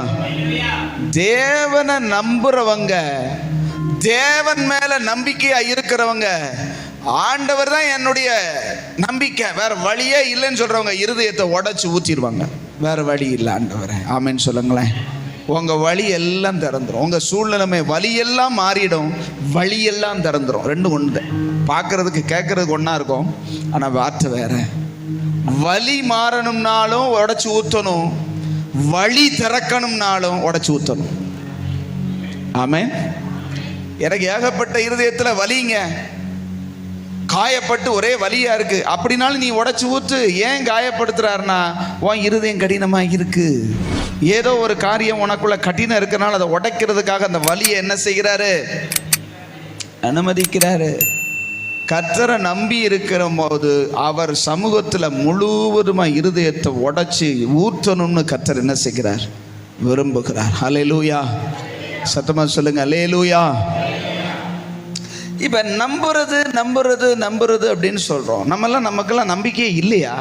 தேவனை நம்புறவங்க, தேவன் மேல நம்பிக்கையா இருக்கிறவங்க ஆண்டவர் தான் என்னுடைய நம்பிக்கை, வேற வழியே இல்லைன்னு சொல்றவங்க இருதயத்தை உடைச்சு ஊத்திடுவாங்க. வேற வழி இல்லை ஆண்டவரே, ஆமென்னு சொல்லுங்களேன். உங்க வழி எல்லாம் திறந்துரும், உங்க சூழ்நிலைமை வழியெல்லாம் மாறிடும், வழியெல்லாம் திறந்துரும். ரெண்டும் ஒன்று, பார்க்கறதுக்கு கேட்கறதுக்கு ஒன்றா இருக்கும், ஆனால் வார்த்தை வேற. வழி மாறணும்னாலும் உடைச்சு ஊற்றணும், வழி திறக்கணும்னாலும் உடைச்சு ஊற்றணும். ஆமென். எனக்கு ஏகப்பட்ட இருதயத்தில் வலிங்க, காயப்பட்டு ஒரே வலியா இருக்கு. அப்படின்னாலும் நீ உடைச்சு ஊத்து. ஏன் காயப்படுத்துறாருன்னா உன் இருதயம் கடினமா இருக்கு. ஏதோ ஒரு காரியம் உனக்குள்ள கடினம் இருக்கிறனால அதை உடைக்கிறதுக்காக அந்த வலியை என்ன செய்கிறாரு? அனுமதிக்கிறாரு. கர்த்தரை நம்பி இருக்கிற போது அவர் சமூகத்தில் முழுவதுமா இருதயத்தை உடைச்சு ஊற்றணும்னு கர்த்தர் என்ன செய்கிறார்? விரும்புகிறார். அல்லேலூயா. சத்தமா சொல்லுங்க, அல்லேலூயா. இப்ப நம்புறது நம்புறது நம்புறது அப்படின்னு சொல்றோம். நமக்கெல்லாம் நம்பிக்கையே இல்லையா?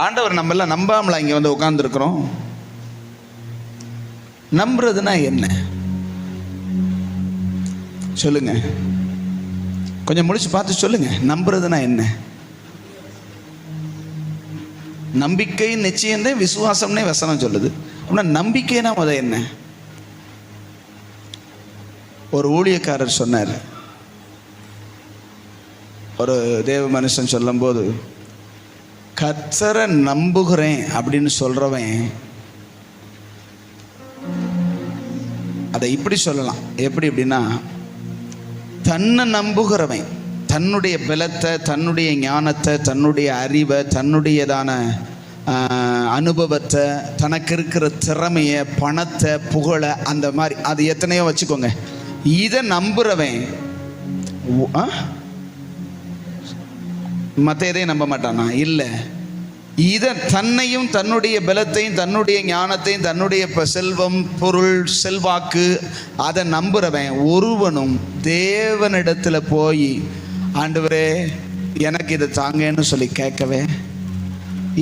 ஆண்டவர் நம்ம எல்லாம் நம்பாமலா இங்க வந்து உட்கார்ந்துருக்கிறோம்? நம்புறதுனா என்ன சொல்லுங்க, கொஞ்சம் முடிச்சு பார்த்து சொல்லுங்க. நம்புறதுனா என்ன? நம்பிக்கை நிச்சயம் தான், விசுவாசம்னே வசனம் சொல்லுது. அப்படின்னா நம்பிக்கைனா முத என்ன? ஒரு ஊழியக்காரர் சொன்னார், ஒரு தேவ மனுஷன் சொல்லும்போது, கர்த்தரை நம்புகிறேன் அப்படின்னு சொல்றவன் அதை இப்படி சொல்லலாம். எப்படி அப்படின்னா, தன்னை நம்புகிறவன் தன்னுடைய பலத்தை, தன்னுடைய ஞானத்தை, தன்னுடைய அறிவை, தன்னுடையதான அனுபவத்தை, தனக்கு இருக்கிற திறமையை, பணத்தை, புகழை, அந்த மாதிரி அது எத்தனையோ வச்சுக்கோங்க, இதை நம்புறவன் மற்ற எதையும் நம்ப மாட்டானா? இல்லை. இதை தன்னையும் தன்னுடைய பலத்தையும் தன்னுடைய ஞானத்தையும் தன்னுடைய செல்வம், பொருள், செல்வாக்கு, அதை நம்புறவன் ஒருவனும் தேவனிடத்துல போய் ஆண்டவரே எனக்கு இதை தாங்கன்னு சொல்லி கேட்கவே.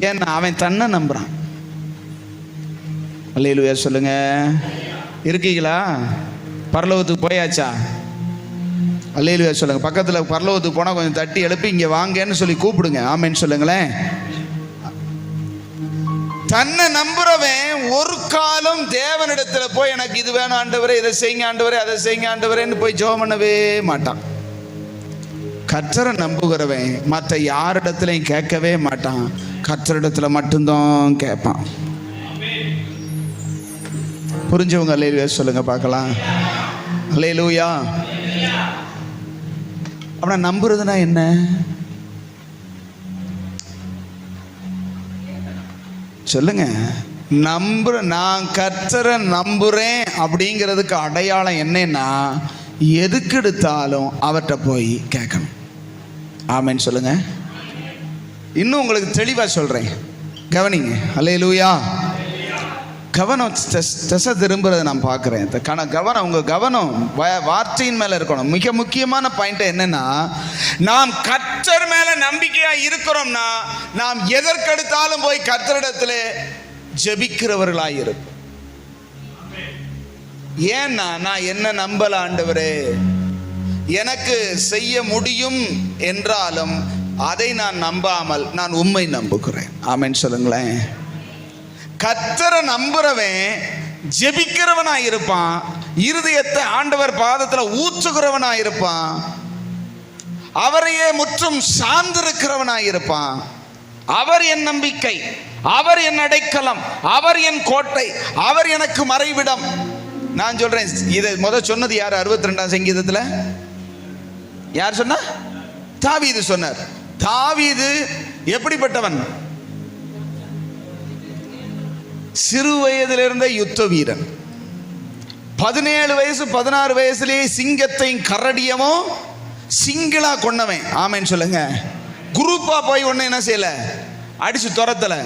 ஏன்னா அவன் தன்னை நம்புறான். அல்லேலூயா சொல்லுங்க. இருக்கீங்களா? பரலோகத்துக்கு போயாச்சா? அல்லேலூயா சொல்லுங்க. பக்கத்தில் பரலோகத்துக்கு போனால் கொஞ்சம் தட்டி எழுப்பி இங்கே வாங்கன்னு சொல்லி கூப்பிடுங்க. ஆமென்னு சொல்லுங்களேன். தன்னை நம்புறவன் ஒரு காலம் தேவனிடத்துல போய் எனக்கு இது வேணும் ஆண்டவரே, இதை செய்யுங்க ஆண்டவரே, அதை செய்யுங்க ஆண்டவரேன்னு போய் ஜெபம் பண்ணவே மாட்டான். கர்த்தரை நம்புகிறவன் மற்ற யாரிடத்துலையும் கேட்கவே மாட்டான், கர்த்தரிடத்துல மட்டும்தான் கேட்பான். புரிஞ்சவங்க அல்லேலூயா சொல்லுங்க பார்க்கலாம். அல்லேலூயா. அப்படின்னா நம்புறதுனா என்ன? சொல்லுங்க. நான் கர்த்தரை நம்புறேன் அப்படிங்கிறதுக்கு அடையாளம் என்னன்னா, எதுக்கு எடுத்தாலும் அவர்கிட்ட போய் கேட்கணும். ஆமென்னு சொல்லுங்க. இன்னும் உங்களுக்கு தெளிவா சொல்றேன், கவனிங்க. அல்லேலூயா. கவனம் திசை திரும்புறதை நான் பார்க்குறேன். கவனம், உங்கள் கவனம் வார்த்தையின் மேலே இருக்கணும். மிக முக்கியமான பாயிண்ட் என்னன்னா, நாம் கர்த்தர் மேலே நம்பிக்கையாக இருக்கிறோம்னா நாம் எதற்கெடுத்தாலும் போய் கர்த்தரிடத்தில் ஜெபிக்கிறவர்களாக இருப்போம். ஏன்னா நான் என்ன நம்பல ஆண்டவரே, எனக்கு செய்ய முடியும் என்றாலும் அதை நான் நம்பாமல் நான் உம்மை நம்புகிறேன். ஆமென்னு சொல்லுங்களேன். கர்த்தரை நம்புறவன் ஜெபிக்கிறவனா இருப்பான், இருதயத்தை ஆண்டவர் பாதத்துல ஊற்றுகிறவனா இருப்பான், அவரையே முற்றும் சார்ந்திருக்கிறவனா இருப்பான். அவர் என் நம்பிக்கை, அவர் என் அடைக்கலம், அவர் என் கோட்டை, அவர் எனக்கு மறைவிடம். நான் சொல்றேன், இதை சொன்னது யார்? 62ஆம் சங்கீதத்துல யார் சொன்னா? தாவீது சொன்னார். தாவீது எப்படிப்பட்டவன்? சிறு வயதிலிருந்த யுத்த வீரன். 17 வயசு 16 வயசுலேயே சிங்கத்தையும் கரடியமும் சிங்கிளா கொண்டவன். ஆமென்னு சொல்லுங்க. குரூப்பா போய் ஒண்ணு என்ன செய்யல, அடிச்சு துரத்தல.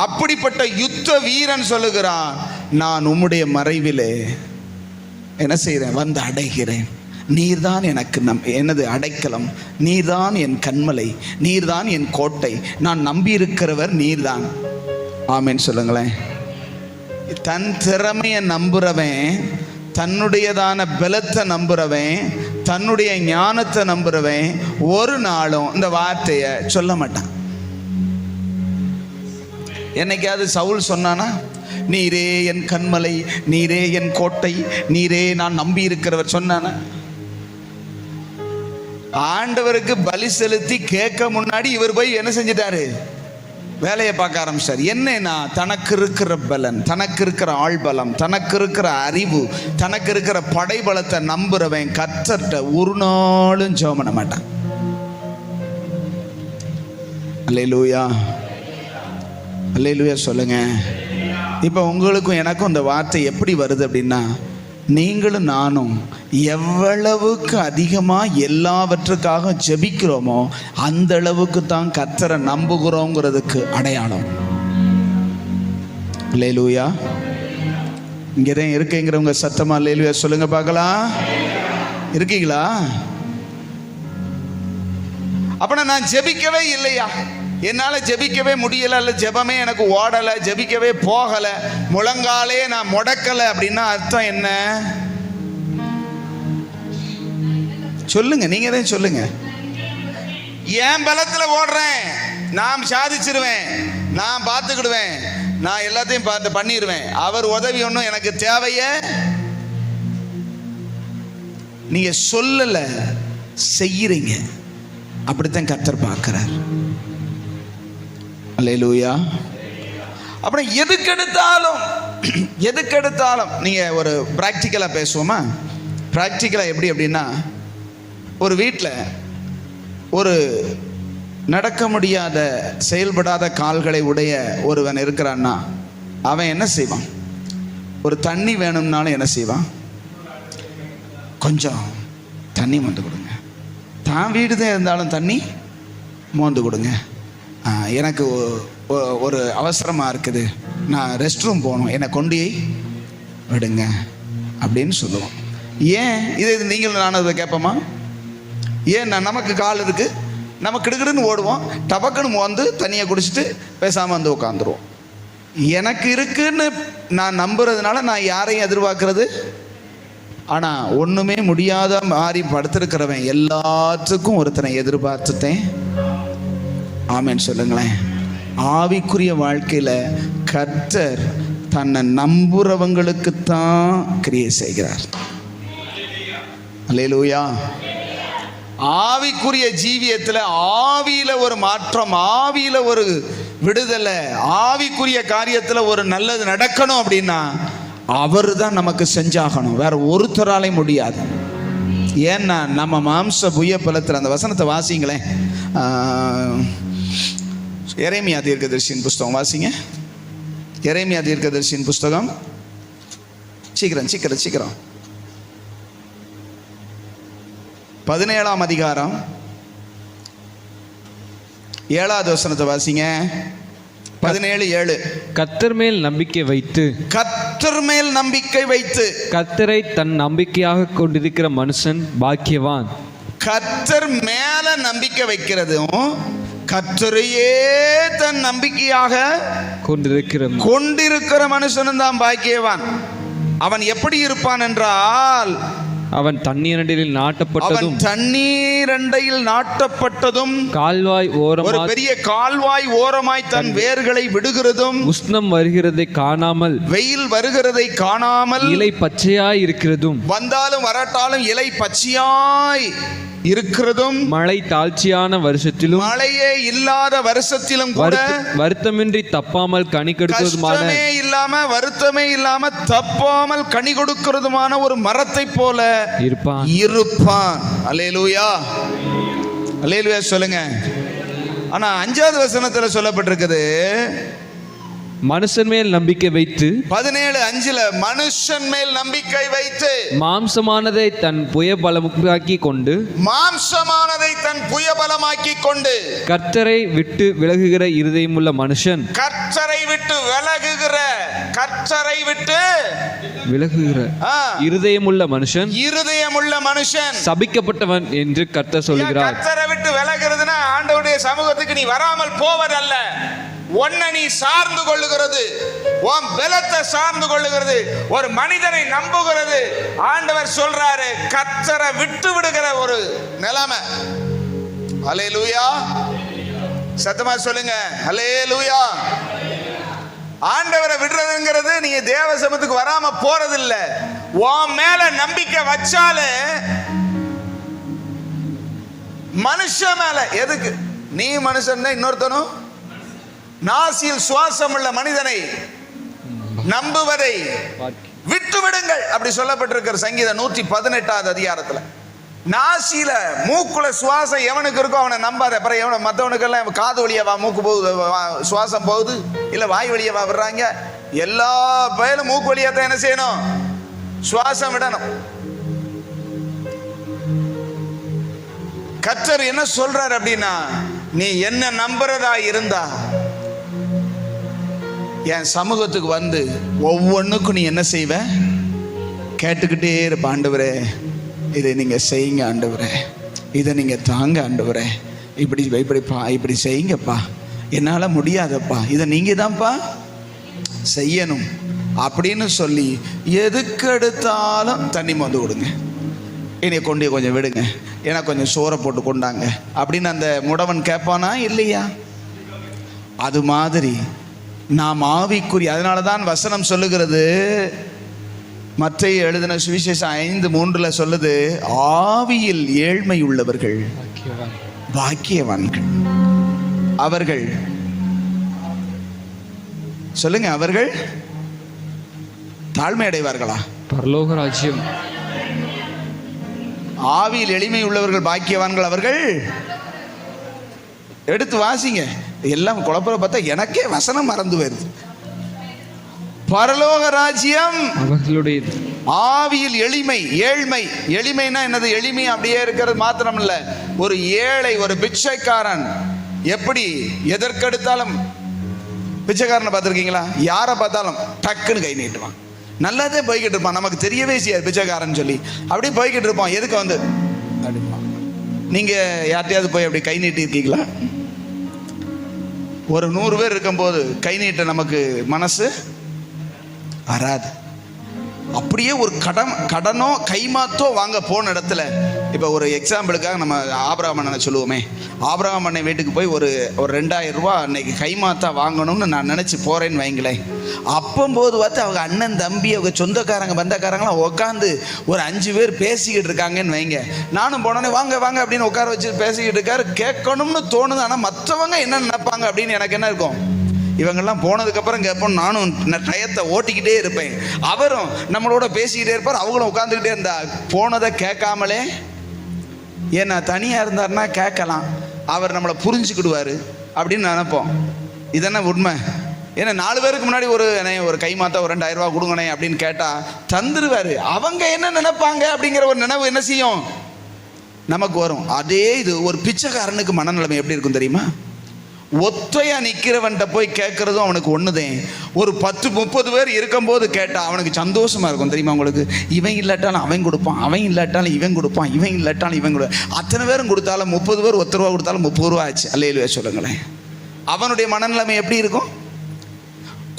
அப்படிப்பட்ட யுத்த வீரன் சொல்லுகிறான், நான் உம்முடைய மறைவிலே என்ன செய்கிறேன்? வந்து அடைகிறேன். நீர்தான் எனக்கு எனது அடைக்கலம், நீர்தான் என் கண்மலை, நீர்தான் என் கோட்டை, நான் நம்பி இருக்கிறவர் நீர்தான். ஆமென்னு சொல்லுங்களேன். தன் திறமையை நம்புறவன், தன்னுடையதான பலத்தை நம்புறவன், தன்னுடைய ஞானத்தை நம்புறவன் ஒரு நாளும் இந்த வார்த்தையை சொல்ல மாட்டான். என்னைக்காவது சவுல் சொன்னானா, நீரே என் கண்மலை, நீரே என் கோட்டை, நீரே நான் நம்பி இருக்கிறவர் சொன்னானா? ஆண்டவருக்கு பலி செலுத்தி கேட்க முன்னாடி இவர் போய் என்ன செஞ்சிட்டாரு? வேலையை பார்க்க ஆரம்பிச்சார். என்னன்னா, தனக்கு இருக்கிற பலன், தனக்கு இருக்கிற ஆள்பலம், தனக்கு இருக்கிற அறிவு, தனக்கு இருக்கிற படைபலத்தை நம்புறவன் கர்த்தர்ட்ட ஒரு நாளும் ஜெபம் பண்ண மாட்டான். அல்லேலூயா, அல்லேலூயா சொல்லுங்க. இப்போ உங்களுக்கும் எனக்கும் இந்த வார்த்தை எப்படி வருது அப்படின்னா, நீங்களும் நானும் எவ்வளவுக்கு அதிகமாக எல்லாவற்றுக்காக ஜெபிக்கிறோமோ அந்த அளவுக்கு தான் கர்த்தரை நம்புகிறோங்கிறதுக்கு அடையாளம். அல்லேலூயா. இங்கே தான் இருக்கீங்கிறவங்க சத்தமா அல்லேலூயா சொல்லுங்க பார்க்கலாம். இருக்கீங்களா? அப்பனா நான் ஜெபிக்கவே இல்லையா, என்னால் ஜெபிக்கவே முடியலை, இல்லை ஜெபமே எனக்கு ஓடலை, ஜெபிக்கவே போகலை, முழங்காலே நான் முடக்கலை அப்படின்னா அர்த்தம் என்ன? சொல்லுங்க, நீங்க தான் சொல்லுங்க. என் பலத்தில் ஓடுறேன், நான் சாதிச்சிருவேன், நான் பார்த்துக்கிடுவேன், நான் எல்லாத்தையும் பார்த்து பண்ணிடுவேன், அவர் உதவி ஒன்றும் எனக்கு தேவையே. நீங்க சொல்லலை, செய்யறீங்க. அப்படித்தான் கர்த்தர் பார்க்கிறார். அல்லேலூயா. அப்புறம் எதுக்கெடுத்தாலும் நீங்கள் ஒரு ப்ராக்டிக்கலாக பேசுவோமா? ப்ராக்டிக்கலாக எப்படி அப்படின்னா, ஒரு வீட்டில் ஒரு நடக்க முடியாத செயல்படாத கால்களை உடைய ஒருவன் இருக்கிறான்னா அவன் என்ன செய்வான்? ஒரு தண்ணி வேணும்னாலும் என்ன செய்வான்? கொஞ்சம் தண்ணி மோந்து கொடுங்க. தான் வீடு தான் இருந்தாலும் தண்ணி மோந்து கொடுங்க. எனக்கு ஒரு அவசரமாக இருக்குது, நான் ரெஸ்ட் ரூம் போகணும், என்னை கொண்டு விடுங்க அப்படின்னு சொல்லுவோம். ஏன் இதை நீங்களும் நானும் அதை கேட்போமா? ஏன் நமக்கு கால் இருக்குது, நம்ம கிடுக்கிடுன்னு ஓடுவோம், டபக்குன்னு வந்து தண்ணியை குடிச்சிட்டு பேசாமல் வந்து உட்காந்துருவோம். எனக்கு இருக்குன்னு நான் நம்புறதுனால நான் யாரையும் எதிர்பார்க்கறது. ஆனால் ஒன்றுமே முடியாத மாறி படுத்திருக்கிறவன் எல்லாத்துக்கும் ஒருத்தனை எதிர்பார்த்துட்டேன். ஆமென் சொல்லுங்களேன். ஆவிக்குரிய வாழ்க்கையில் கர்த்தர் தன்னை நம்புறவங்களுக்குத்தான் கிரியை செய்கிறார். அல்லேலூயா. ஆவிக்குரிய ஜீவியத்தில் ஆவியில ஒரு மாற்றம், ஆவியில ஒரு விடுதலை, ஆவிக்குரிய காரியத்தில் ஒரு நல்லது நடக்கணும் அப்படின்னா அவர் தான் நமக்கு செஞ்சாகணும், வேற ஒருத்தராலே முடியாது. ஏன்னா நம்ம மாம்ச புய பலத்தில் அந்த வசனத்தை வாசிங்களேன். எரேமியா தீர்க்கதரிசியின் புஸ்தகம் வாசிங்க. எரேமியா தீர்க்கதரிசியின் புஸ்தகம், சீக்கிரம் 17ஆம் அதிகாரம் 7வது வசனத்தை வாசிங்க. 17:7. கர்த்தர் மேல் நம்பிக்கை வைத்து, கர்த்தர் மேல் நம்பிக்கை வைத்து, கர்த்தரை தன் நம்பிக்கையாக கொண்டிருக்கிற மனுஷன் பாக்கியவான். கர்த்தர் மேல நம்பிக்கை வைக்கிறதும் கர்த்தரையே தன் நம்பிக்கையாக கொண்டிருக்கிற மனுஷனும் தான் பாக்கியவான். அவன் எப்படி இருப்பான் என்றால், அவன் தண்ணீரண்டையில் நாட்டப்பட்டதும் கால்வாய் ஓரமாய், ஒரு பெரிய கால்வாய் ஓரமாய் தன் வேர்களை விடுகிறதும், உஷ்ணம் வருகிறதை காணாமல், வெயில் வருகிறதை காணாமல், இலை பச்சையாய் இருக்கிறதும், வந்தாலும் வரட்டாலும் இலை பச்சையாய் இருக்கிறதும், மழை தாழ்ச்சியான வருஷத்திலும், மழையே இல்லாத வருஷத்திலும் கூட வருத்தமின்றி தப்பாமல் கனி கொடுக்கிறதுமான, இல்லாம வருத்தமே இல்லாம தப்பாமல் கனி கொடுக்கிறதுமான ஒரு மரத்தை போல இருப்பான். அல்லேலூயா, அல்லேலூயா சொல்லுங்க. ஆனா 5வது வசனத்துல சொல்லப்பட்டிருக்குது, மனுஷன் மேல் நம்பிக்கை வைத்து, 17:5 மனுஷன் மேல் நம்பிக்கை வைத்து, மாம்சமானதை தன் புயபலமாக்கி கொண்டு, கர்த்தரை விட்டு விலகுகிற இருதயமுள்ள மனுஷன், கர்த்தரை விட்டு விலகுகிற இருதயமுள்ள மனுஷன் சபிக்கப்பட்டவன் என்று கர்த்தர் சொல்கிறார். கர்த்தரை விட்டு விலகுறதுன்னா ஆண்டவருடைய சமூகத்துக்கு நீ வராமல் போவதல்ல, உன்னை நீ சார்ந்து கொள்ளுகிறது, உன் பலத்தை சார்ந்து கொள்ளுகிறது, ஒரு மனிதனை நம்புகிறது. ஆண்டவர் சொல்றாரு, கர்த்தரை விட்டு விடுகிற ஒரு நிலைமை. அல்லேலூயா, சத்தமா சொல்லுங்க அல்லேலூயா. ஆண்டவரை விடுறதுங்கிறது நீங்க தேவ சமூகத்துக்கு வராம போறது இல்ல. உன் மேல நம்பிக்கை வச்சாலே மனுஷன் மேல எதுக்கு? நீ மனுஷன் தான், இன்னொருத்தனும். நாசியில் சுவாசம் உள்ள மனிதனை நம்புவதை விட்டு விடுங்கள் அப்படி சொல்லப்பட்டிருக்கிற சங்கீதம் 118வது அதிகாரத்துல. நாசியில மூக்குல சுவாசம் எவனுக்கு இருக்கோ அவனை நம்பாத. அப்புறம் எவன மற்றவனுக்கெல்லாம் காது வழியவா மூக்கு போகுது, சுவாசம் போகுது, இல்ல வாய் வழியவா விடுறாங்க. எல்லா பயலும் மூக்கு வழியா தான் என்ன செய்யணும்? சுவாசம் விடணும். கர்த்தர் என்ன சொல்றார் அப்படின்னா, நீ என்ன நம்புறதா இருந்தா என் சமூகத்துக்கு வந்து ஒவ்வொன்றுக்கும் நீ என்ன செய்வ? கேட்டுக்கிட்டே இருப்ப. ஆண்டவரே இதை நீங்க செய்யுங்க, ஆண்டவரே இதை நீங்க தாங்க, ஆண்டவரே இப்படி இப்படிப்பா இப்படி செய்யுங்கப்பா, என்னால் முடியாதப்பா, இதை நீங்க தான்ப்பா செய்யணும் அப்படின்னு சொல்லி எதுக்கு எடுத்தாலும் தண்ணி மொந்து விடுங்க, என்னை கொண்டு கொஞ்சம் விடுங்க, ஏன்னா கொஞ்சம் சோறை போட்டு கொண்டாங்க அப்படின்னு அந்த முடவன் கேட்பானா இல்லையா? அது மாதிரி நாம் ஆவிக்குரிய, அதனால தான் வசனம் சொல்லுகிறது, மத்தேயு எழுதின சுவிசேஷம் 5:3 சொல்லுது, ஆவியில் ஏழ்மை உள்ளவர்கள் பாக்கியவான்கள். அவர்கள் சொல்லுங்க, அவர்கள் தாழ்மை அடைவார்களா? பரலோக ராஜ்யம். ஆவியில் எளிமை உள்ளவர்கள் பாக்கியவான்கள் அவர்கள். எடுத்து வாசிங்க. எல்லாம் குழப்பற பார்த்தா எனக்கே வசனம் மறந்து வருது. பரலோக ராஜ்யம் அவர்களுடையது. ஆவியில் எளிமை. ஏழ்மை, எளிமைனா என்னது? எளிமை அப்படியே இருக்கிறது மாத்திரம் இல்ல, ஒரு ஏழை, ஒரு பிச்சைக்காரன் எப்படி எதற்கெடுத்தாலும், பிச்சைக்காரனை பார்த்துருக்கீங்களா? யாரை பார்த்தாலும் டக்குன்னு கை நீட்டுவான். நல்லாதே போய்கிட்டு இருப்பான், நமக்கு தெரியவே செய்யாது பிச்சைக்காரன் சொல்லி. அப்படியே போய்கிட்டு இருப்பான். எதுக்கு வந்து அப்படிப்பான். நீங்க யார்ட்டையாவது போய் அப்படி கை நீட்டி இருக்கீங்களா? ஒரு 100 பேர் இருக்கும்போது கை நீட்ட நமக்கு மனசு வராது. அப்படியே ஒரு கடனோ கைமாத்தோ வாங்க போன இடத்துல, இப்போ ஒரு எக்ஸாம்பிளுக்காக நம்ம ஆபிரகாம் அண்ணனை சொல்லுவோமே, ஆபிரகாம் அண்ணன் வீட்டுக்கு போய் ஒரு 2000 ரூபா அன்னைக்கு கைமாத்தா வாங்கணும்னு நான் நினச்சி போகிறேன்னு வைங்களேன். அப்போம்போது பார்த்து அவங்க அண்ணன் தம்பி அவங்க சொந்தக்காரங்க பந்தக்காரங்களாம் உட்காந்து ஒரு 5 பேர் பேசிக்கிட்டு இருக்காங்கன்னு வைங்க. நானும் போனோடனே வாங்க வாங்க அப்படின்னு உட்கார வச்சு பேசிக்கிட்டு இருக்காரு. கேட்கணும்னு தோணுது, ஆனால் மற்றவங்க என்ன நினைப்பாங்க அப்படின்னு எனக்கு என்ன இருக்கும்? இவங்கெல்லாம் போனதுக்கப்புறம் கேட்போம். நானும் டயத்தை ஓட்டிக்கிட்டே இருப்பேன், அவரும் நம்மளோட பேசிக்கிட்டே இருப்பார், அவங்களும் உட்காந்துக்கிட்டே இருந்தா போனதை கேட்காமலே. ஏன்னா தனியாக இருந்தார்னா கேட்கலாம், அவர் நம்மளை புரிஞ்சுக்கிடுவார் அப்படின்னு நினைப்போம். இதென்ன உண்மை. ஏன்னா 4 பேருக்கு முன்னாடி ஒரு கைமாத்தா ஒரு 2000 ரூபா கொடுங்கண்ணே அப்படின்னு கேட்டால் தந்துடுவார். அவங்க என்ன நினைப்பாங்க அப்படிங்கிற ஒரு நினைவு என்ன செய்யும்? நமக்கு வரும். அதே இது ஒரு பிச்சைக்காரனுக்கு மனநிலைமை எப்படி இருக்கும் தெரியுமா? ஒத்தையா நிற்கிறவன்கிட்ட போய் கேட்கறதும் அவனுக்கு ஒன்றுதேன். ஒரு 10-30 பேர் இருக்கும்போது கேட்டால் அவனுக்கு சந்தோஷமா இருக்கும் தெரியுமா உங்களுக்கு? இவன் இல்லாட்டாலும் அவன் கொடுப்பான், அவன் இல்லாட்டாலும் இவன் கொடுப்பான், இவன் இல்லாட்டாலும் இவன் கொடுப்பான். அத்தனை பேரும் கொடுத்தாலும் 30 பேர் 10 ரூபா கொடுத்தாலும் 30 ரூபா ஆச்சு. அல்லேலூயா சொல்லுங்களேன். அவனுடைய மனநிலைமை எப்படி இருக்கும்?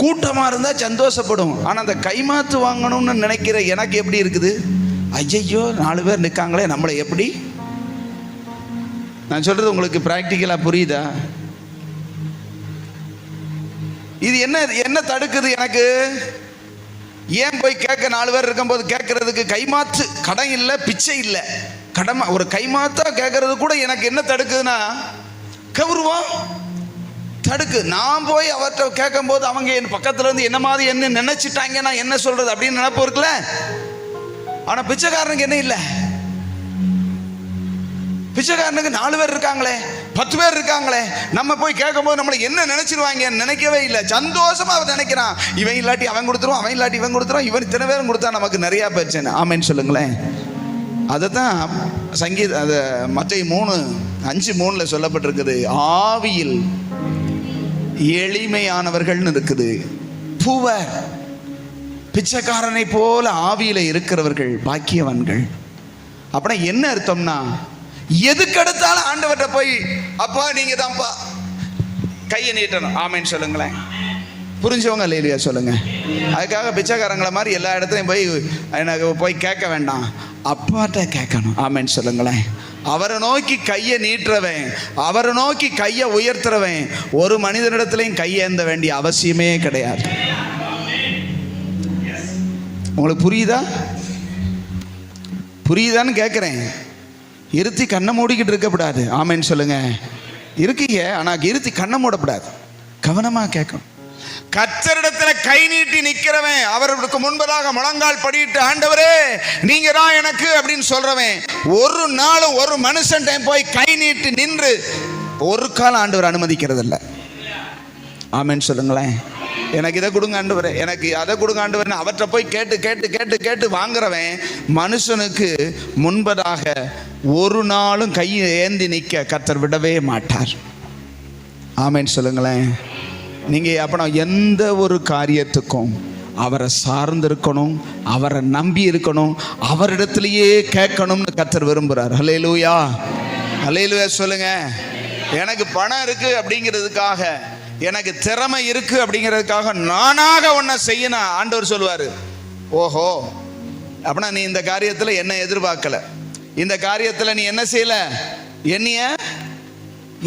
கூட்டமாக இருந்தால் சந்தோஷப்படும். ஆனால் அந்த கைமாத்து வாங்கணும்னு நினைக்கிற எனக்கு எப்படி இருக்குது? ஐயையோ 4 பேர் நிற்காங்களே, நம்மளை எப்படி? நான் சொல்றது உங்களுக்கு பிராக்டிக்கலாக புரியுதா? இது என்ன தடுக்குது எனக்கு? ஏன் போய் கேட்க 4 பேர் இருக்கும்போது கேட்கறதுக்கு? கைமாத்து கடன் இல்லை, பிச்சை இல்லை, கடமை. ஒரு கைமாத்தா கேட்கறது கூட எனக்கு என்ன தடுக்குதுன்னா கௌரவம் தடுக்கு. நான் போய் அவர்கிட்ட கேட்கும் போது அவங்க என் பக்கத்துல இருந்து என்ன மாதிரி என்ன நினைச்சிட்டாங்க, நான் என்ன சொல்றது அப்படின்னு நினைப்பு இருக்குல்ல. ஆனா பிச்சைக்காரனுக்கு என்ன இல்லை? பிச்சைக்காரனுக்கு 4 பேர் இருக்காங்களே, 10 பேர் இருக்காங்களே, நம்ம போய் கேட்கும் போது நம்மளை என்ன நினைச்சிருவாங்க நினைக்கவே இல்லை. சந்தோஷமா அவன் நினைக்கிறான், இவன் இல்லாட்டி அவன் கொடுத்துருவான், அவன் இல்லாட்டி இவன் கொடுத்துருவான், இவன் இத்தனை பேரும் கொடுத்தா நமக்கு நிறைய பிரச்சனை. ஆமேன்னு சொல்லுங்களேன். அதை தான் அது மத்தேயு 3:5-3 சொல்லப்பட்டிருக்குது. ஆவியில் எளிமையானவர்கள்னு இருக்குது. புவர், பிச்சைக்காரனை போல ஆவியில இருக்கிறவர்கள் பாக்கியவான்கள். அப்படின்னா என்ன அர்த்தம்னா, எதுக்கு எடுத்தாலும் ஆண்டவர்கிட்ட போய் அப்பா நீங்க தான்ப்பா கையை நீட்டணும். ஆமேன்னு சொல்லுங்களேன். புரிஞ்சவங்க அல்லேலூயா சொல்லுங்க. அதுக்காக பிச்சைக்காரங்களை மாதிரி எல்லா இடத்துலையும் போய் எனக்கு போய் கேட்க வேண்டாம், அப்பாட்ட கேட்கணும். ஆமேன்னு சொல்லுங்களேன். அவரை நோக்கி கையை நீட்டுறவன், அவரை நோக்கி கையை உயர்த்துறவன் ஒரு மனிதனிடத்துலையும் கையேந்த வேண்டிய அவசியமே கிடையாது. உங்களுக்கு புரியுதா? புரியுதான்னு கேட்குறேன். இருத்தி கண்ணை மூடிக்கிட்டு இருக்கக்கூடாது. ஆமேன்னு சொல்லுங்க. இருக்கீங்க, ஆனால் இருத்தி கண்ணை மூடக்கூடாது. கவனமாக கேட்கணும். கர்த்தரிடத்துல கை நீட்டி நிற்கிறவன், அவருக்கு முன்பதாக முழங்கால் படிட்டு ஆண்டவரே நீங்க தான் எனக்கு அப்படின்னு சொல்றவன் ஒரு நாளும் ஒரு மனுஷன் போய் கை நீட்டி நின்று ஒரு காலம் ஆண்டவர் அனுமதிக்கிறது இல்லை. ஆமேன்னு சொல்லுங்களேன். எனக்கு இதை கொடுங்க ஆண்டவரே, எனக்கு அதை கொடுங்க ஆண்டவரே, அவற்றை போய் கேட்டு கேட்டு கேட்டு கேட்டு வாங்குறவன் மனுஷனுக்கு முன்பதாக ஒரு நாளும் கையை ஏந்தி நிற்க கர்த்தர் விடவே மாட்டார். ஆமேன்னு சொல்லுங்களேன். நீங்கள் அப்போ எந்த ஒரு காரியத்துக்கும் அவரை சார்ந்து இருக்கணும், அவரை நம்பி இருக்கணும், அவரிடத்திலேயே கேட்கணும்னு கர்த்தர் விரும்புகிறார். ஹல்லேலூயா, ஹல்லேலூயா சொல்லுங்க. எனக்கு பணம் இருக்கு அப்படிங்கிறதுக்காக, எனக்கு திறமை இருக்கு அப்படிங்கிறதுக்காக நானாக ஒன்றை செய்யணும் ஆண்டவர் சொல்லுவார். ஓஹோ, அப்படின்னா நீ இந்த காரியத்தில் என்ன எதிர்பார்க்கல, இந்த காரியத்தில் நீ என்ன செய்யல, என்னைய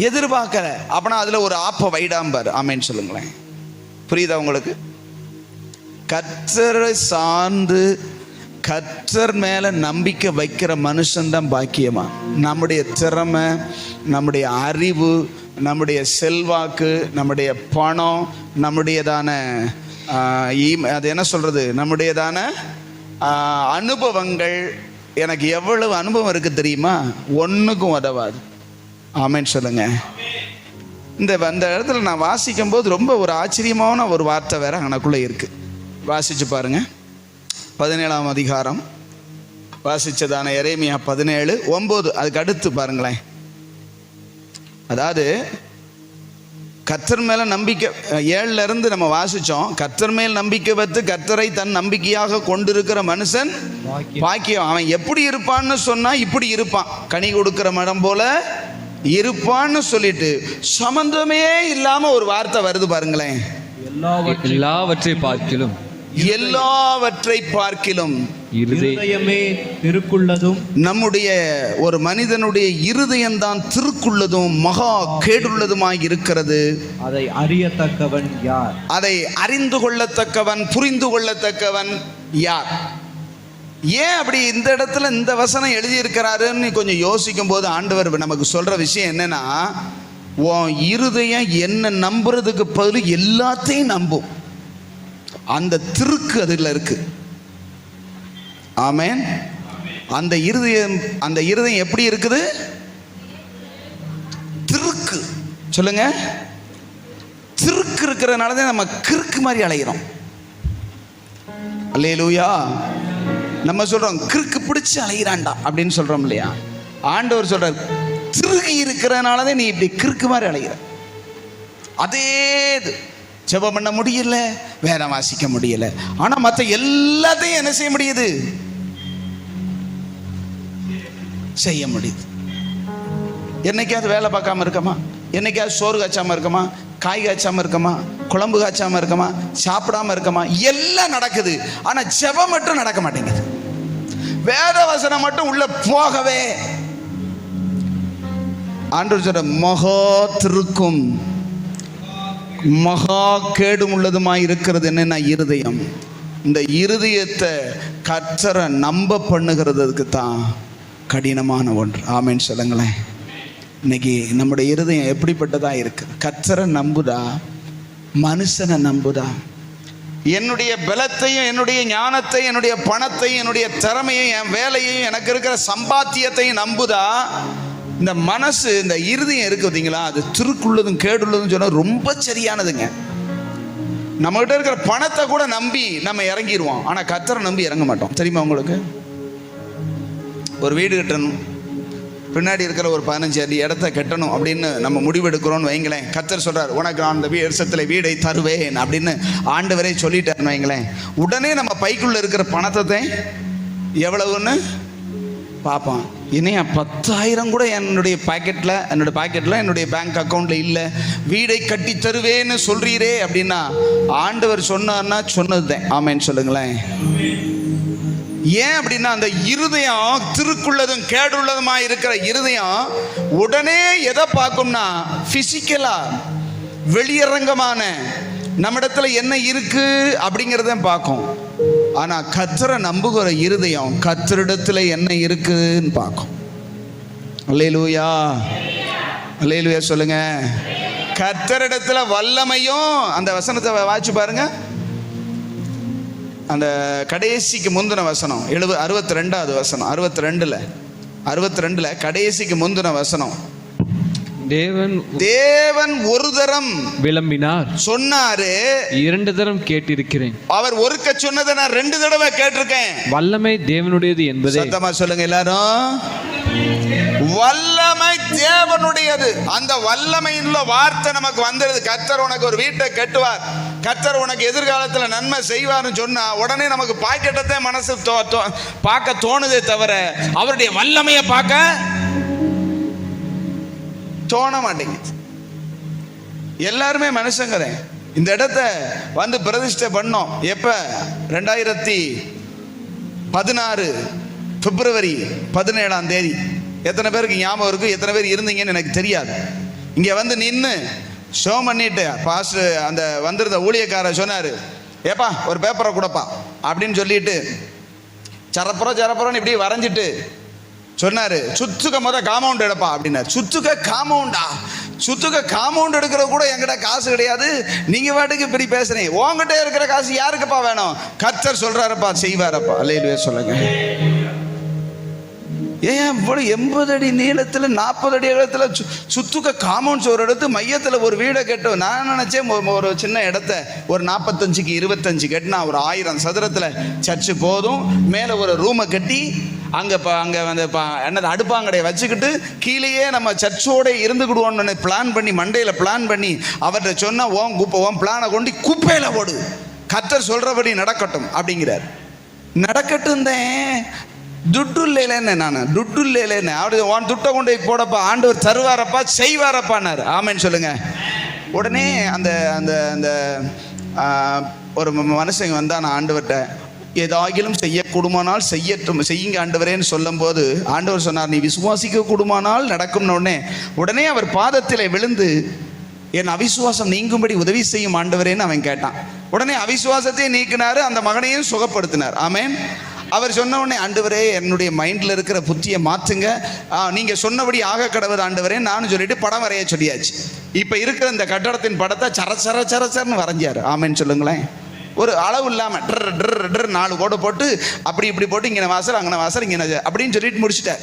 எதிர்பார்க்கல, அப்படின்னா அதில் ஒரு ஆப்ப வைடாம்பார். ஆமேன்னு சொல்லுங்களேன். புரியுதா உங்களுக்கு? கர்த்தரை சார்ந்து கர்த்தர் மேலே நம்பிக்கை வைக்கிற மனுஷன்தான் பாக்கியமா. நம்முடைய திறமை, நம்முடைய அறிவு, நம்முடைய செல்வாக்கு, நம்முடைய பணம், நம்முடையதான அது என்ன சொல்கிறது, நம்முடையதான அனுபவங்கள், எனக்கு எவ்வளவு அனுபவம் இருக்குது தெரியுமா, ஒன்றுக்கும் உதவாது. ஆமேன்னு சொல்லுங்க. இந்த இடத்துல நான் வாசிக்கும் போது ரொம்ப ஒரு ஆச்சரியமான ஒரு வார்த்தை வேற அங்கனக்குள்ளே இருக்குது. வாசிச்சு பாருங்க. 17ஆம் அதிகாரம் வாசிச்சதான எரேமியா 17:9 அதுக்கு அடுத்து பாருங்களேன். அதாவது கர்த்தர் மேல நம்பிக்கை 7ல இருந்து நம்ம வாசிச்சோம். கர்த்தர் மேல் நம்பிக்கை வைத்து கர்த்தரை தன் நம்பிக்கையாக கொண்டிருக்கிற மனுஷன் பாக்கியம். அவன் எப்படி இருப்பான்னு சொன்னா இப்படி இருப்பான், கனி கொடுக்கிற மரம் போல இருப்பான்னு சொல்லிட்டு சம்பந்தமே இல்லாம ஒரு வார்த்தை வருது பாருங்களேன். எல்லாவற்றை பார்க்கிலும் இருதயமே திருக்குள்ளதும், நம்முடைய ஒரு மனிதனுடைய இருதயம்தான் திருக்குள்ளதும் மகா கேடுள்ளதுமாய் இருக்கிறது. அதை அறியத்தக்கவன் யார்? அதை அறிந்து கொள்ளத்தக்கவன், புரிந்து கொள்ளத்தக்கவன் யார்? ஏன் அப்படி இந்த இடத்துல இந்த வசனம் எழுதியிருக்கிறாருன்னு கொஞ்சம் யோசிக்கும் போது ஆண்டவர் நமக்கு சொல்ற விஷயம் என்னன்னா, உன் இருதயம் என்ன நம்புறதுக்கு பதில் எல்லாத்தையும் நம்பும். அந்த திருக்கு அதில் இருக்கு. ஆமென். அந்த இருதயம் எப்படி இருக்குது? திருக்கு. சொல்லுங்க. திருக்கு இருக்கிறதுனால தான் நம்ம கிறுக்கு மாதிரி அலைகிறோம். அல்லேலூயா. நம்ம சொல்றோம் கிறுக்கு பிடிச்சு அலைகிறான்டா அப்படின்னு சொல்றோம் இல்லையா? ஆண்டவர் சொல்றார் திருகி இருக்கிறதுனால தான் நீ இப்படி கிறுக்கு மாதிரி அலைகிற. அதே ஜெபம் பண்ண முடியல, வேதம் வாசிக்க முடியல, ஆனா மற்ற எல்லாத்தையும் என்ன செய்ய முடியுது? செய்ய முடியுது. என்னைக்காவது வேலை பார்க்காம இருக்கமா? என்னைக்காவது சோறு காய்ச்சாம இருக்கமா? காய் காய்ச்சாம இருக்கமா? குழம்பு காய்ச்சாம இருக்கமா? சாப்பிடாம இருக்கமா? எல்லாம் நடக்குது. ஆனா ஜெபம் மட்டும் நடக்க மாட்டேங்குது. வேத வசனம் மட்டும் உள்ள போகவே. ஆண்டவர் சொல்ற மகா திருக்கும் மகா கேடும் உள்ளதுமாய் இருக்கிறது என்னன்னா இருதயம். இந்த இருதயத்தை கர்த்தரை நம்ப பண்ணுகிறதுக்கு தான் கடினமான ஒன்று. ஆமேன்னு சொல்லுங்களேன். இன்னைக்கு நம்முடைய இருதயம் எப்படிப்பட்டதா இருக்கு? கர்த்தரை நம்புதா, மனுஷனை நம்புதா? என்னுடைய பலத்தையும், என்னுடைய ஞானத்தையும், என்னுடைய பணத்தையும், என்னுடைய திறமையும், என் வேலையையும், எனக்கு இருக்கிற சம்பாத்தியத்தையும் நம்புதா? இந்த மனசு, இந்த இருதயம் இருக்கு பார்த்தீங்களா, அது திருக்குள்ளதும் கேடுள்ளதும் சொன்னா ரொம்ப சரியானதுங்க. நம்மகிட்ட இருக்கிற பணத்தை கூட நம்பி நம்ம இறங்கிடுவோம், ஆனா கர்த்தரை நம்பி இறங்க மாட்டோம். தெரியுமா உங்களுக்கு? ஒரு வீடு கட்டணும், பின்னாடி இருக்கிற ஒரு 15 அடி இடத்த கட்டணும் அப்படின்னு நம்ம முடிவெடுக்கிறோன்னு வைங்களேன். கர்த்தர் சொல்றார் உனக்கு அந்த வருஷத்துல வீடை தருவேன் அப்படின்னு ஆண்டவரே சொல்லிட்டாருன்னு வைங்களேன். உடனே நம்ம பைக்குள்ள இருக்கிற பணத்தை எவ்வளவுன்னு பார்ப்போம். இனியா 10,000 கூட என்னுடைய பாக்கெட்டில் என்னுடைய பேங்க் அக்கௌண்ட்டில் இல்லை, வீடை கட்டி தருவேன்னு சொல்கிறீரே அப்படின்னா ஆண்டவர் சொன்னார்னா சொன்னது தான். ஆமேன்னு சொல்லுங்களேன். ஏன் அப்படின்னா அந்த இருதயம் திருக்குள்ளதும் கேடுள்ளதுமா இருக்கிற இருதயம் உடனே எதை பார்க்கும்னா பிசிக்கலா வெளியரங்கமான நம்மிடத்துல என்ன இருக்கு அப்படிங்கிறத பார்க்கும். ஆனா கர்த்தரை நம்புகிற இருதயம் கர்த்தரிடத்துல என்ன இருக்குன்னு பார்க்கும். அல்லேலூயா, அல்லேலூயா சொல்லுங்க. கர்த்தரிடத்துல வல்லமையும், அந்த வசனத்தை வாசிச்சு பாருங்க, அந்த கடைசிக்கு முந்தின வசனம் 62வது வசனம், 62ல கடைசிக்கு முந்தின வசனம். தேவன் ஒரு தரம் விளம்பினார், சொன்னாரு, 2 தரம் கேட்டிருக்கிறேன். அவர் ஒருக்க சொன்னதை நான் 2 தடவை கேட்டிருக்கேன். வல்லமை தேவனுடையது என்பதை சத்தமா சொல்லுங்க எல்லாரும். வல்லமை தேவனுடையது. அந்த வல்லமையுள்ள வார்த்தை நமக்கு வந்துடுது. கர்த்தர் உனக்கு ஒரு வீட்டை கட்டுவார், கர்த்தர் உனக்கு எதிர்காலத்தில் நன்மை செய்வார்னு சொன்னா உடனே நமக்கு பாக்கெட்டத்தை மனசு பார்க்க தோணுதே தவிர அவருடைய வல்லமையை பார்க்க தோண மாட்டேங்குது. எல்லாருமே மனுஷங்க. இந்த இடத்த வந்து பிரதிஷ்டை பண்ணோம் எப்ப? 2016 பிப்ரவரி 17ஆம் தேதி. எத்தனை பேருக்கு ஞாபகம் இருக்கு? எத்தனை பேர் இருந்தீங்கன்னு எனக்கு தெரியாது. இங்க வந்து நின்று ஷோ பண்ணிட்டு பாஸ்டர் அந்த வந்திருந்த ஊழியக்காரர் சொன்னாரு, ஏப்பா ஒரு பேப்பரை கொடுப்பா அப்படின்னு சொல்லிட்டு சரப்புறம் இப்படி வரைஞ்சிட்டு சொன்னாரு, சுத்துக்க காம்பவுண்ட் எடுப்பா அப்படின்னாரு. சுத்துக்க காம்பவுண்ட் எடுக்கிற கூட என்கிட்ட காசு கிடையாது, நீங்க வாட்டுக்கு இப்படி பேசுறீங்க. உங்ககிட்ட இருக்கிற காசு யாருக்குப்பா வேணும்? கர்த்தர் சொல்றாருப்பா, செய்வாரப்பா. அல்லேலூயா சொல்லுங்க. ஏன் 80 அடி நீளத்தில் 40 அடி அகலத்தில் சுத்துக்க காம்பவுண்ட்ஸ் ஒரு இடத்து மையத்தில் ஒரு வீடை கட்டும். நான் நினச்சேன் ஒரு சின்ன இடத்த ஒரு 45க்கு 25 கட்டினா ஒரு 1000 சதுரத்தில் சர்ச்சு போதும். மேலே ஒரு ரூமை கட்டி அங்கே வந்து என்னது அடுப்பாங்கடையை வச்சுக்கிட்டு கீழேயே நம்ம சர்ச்சோட இருந்துக்கிடுவோன்னு மண்டையில் பிளான் பண்ணி அவர்கிட்ட சொன்னால் ஓன் பிளானை கொண்டு குப்பையில் போடு, கர்த்தர் சொல்கிறபடி நடக்கட்டும் அப்படிங்கிறார். நடக்கட்டும் தான். துட்டு இல்லைன்னு அப்படி உன் துட்டை கொண்டு போடப்பா, ஆண்டவர் தருவாரப்பா, செய்வாரப்பான்னாரு. ஆமேன்னு சொல்லுங்க. உடனே அந்த அந்த அந்த ஒரு மனுஷங்க வந்தா, நான் ஆண்டவர்கிட்ட ஏதாகிலும் செய்யக்கூடுமானால் செய்யுங்க ஆண்டவரேன்னு சொல்லும் போது ஆண்டவர் சொன்னார், நீ விசுவாசிக்க கூடுமானால் நடக்கும்னு. உடனே அவர் பாதத்தில் விழுந்து என் அவிசுவாசம் நீங்கும்படி உதவி செய்யும் ஆண்டவரேன்னு அவன் கேட்டான். உடனே அவிசுவாசத்தையும் நீக்கினாரு, அந்த மகனையும் சுகப்படுத்தினார். ஆமேன். அவர் சொன்ன உடனே, ஆண்டவரே என்னுடைய மைண்டில் இருக்கிற புத்தியை மாற்றுங்க, நீங்கள் சொன்னபடி ஆக கடவுள் ஆண்டவரே நானும் சொல்லிட்டு படம் வரைய சொல்லியாச்சு. இப்போ இருக்கிற இந்த கட்டடத்தின் படத்தை சரன்னு வரைஞ்சார். ஆமேன்னு சொல்லுங்களேன். ஒரு அளவு இல்லாமல் 4 கோடை போட்டு அப்படி இப்படி போட்டு இங்கே வாசல் அங்கே வாசல் இங்கே அப்படின்னு சொல்லிட்டு முடிச்சுட்டார்.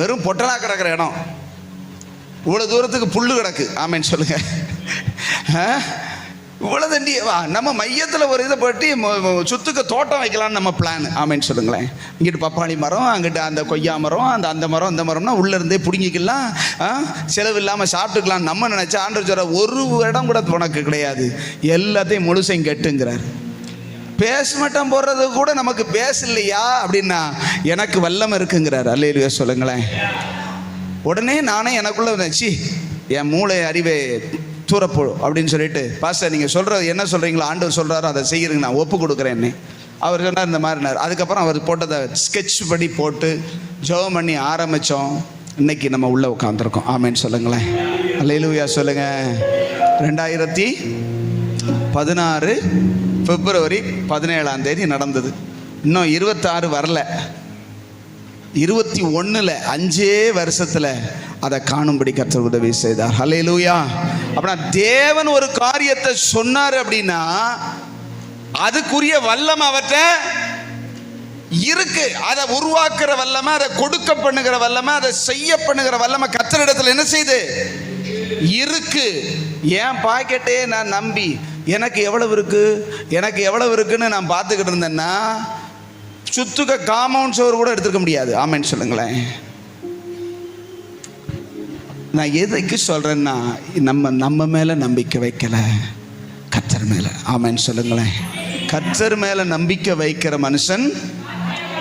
வெறும் பொட்டலா கிடக்கிற இடம், இவ்வளோ தூரத்துக்கு புல்லு கிடக்கு. ஆமேன்னு சொல்லுங்க. இவ்வளோ தண்டி நம்ம மையத்தில் ஒரு இதை போட்டு சுத்துக்கு தோட்டம் வைக்கலான்னு நம்ம பிளான். ஆமேன்னு சொல்லுங்களேன். இங்கிட்டு பப்பாளி மரம், அங்கிட்டு அந்த கொய்யா மரம், அந்த மரம் இந்த மரம்னா உள்ளேருந்தே பிடுங்கிக்கலாம், செலவு இல்லாமல் சாப்பிட்டுக்கலாம் நம்ம நினச்சா. ஆண்டவர் சொல்ற ஒரு இடம் கூட உனக்கு கிடையாது, எல்லாத்தையும் முழுசையும் கெட்டுங்கிறார். பேஸ்மட்டம் போடுறது கூட நமக்கு பேஸ் இல்லையா அப்படின்னா எனக்கு வல்லம் இருக்குங்கிறார். அல்லேலூயா சொல்லுங்களேன். உடனே நானே எனக்குள்ள வச்சு என் மூளை அறிவை தூரப்போ அப்படின்னு சொல்லிட்டு, பாஸ்டர் நீங்கள் சொல்கிறது என்ன சொல்கிறீங்களோ ஆண்டவர் சொல்கிறாரோ அதை செய்கிறீங்க, நான் ஒப்பு கொடுக்குறேன்னு அவர் சொன்னார். இந்த மாதிரினார். அதுக்கப்புறம் அவர் போட்டதை ஸ்கெட்ச் படி போட்டு ஜெபம் பண்ணி ஆரம்பித்தோம். இன்னைக்கு நம்ம உள்ளே உட்காந்துருக்கோம். ஆமேன்னு சொல்லுங்களேன். அல்லேலூயா சொல்லுங்க. 2016 பிப்ரவரி 17ஆம் தேதி நடந்தது. இன்னும் 26 வரல. 21ல் 5 வருஷத்தில் அதை காணும்படி கர்த்தர் உதவி செய்தார். ஹல்லேலூயா. அப்படின்னா தேவன் ஒரு காரியத்தை சொன்னார் அப்படின்னா அதுக்குரிய வல்லமை அவர்கிட்ட இருக்கு. அதை உருவாக்குற வல்லமை, அதை கொடுக்க பண்ணுகிற வல்லமை, அதை செய்ய பண்ணுகிற வல்லமை கர்த்தரிடத்தில் என்ன செய்து இருக்கு. என் பாக்கெட்டே நான் நம்பி எனக்கு எவ்வளவு இருக்குன்னு நான் பார்த்துக்கிட்டு இருந்தேன்னா சுத்துக்க காம்பவுண்ட் சோறு கூட எடுத்துக்க முடியாது. ஆமேன்னு சொல்லுங்களேன். நான் எதுக்கு சொல்றேன்னா நம்ம மேல நம்பிக்கை வைக்கல, கர்த்தர் மேல. ஆமேன்னு சொல்லுங்களேன். கர்த்தர் மேல நம்பிக்கை வைக்கிற மனுஷன்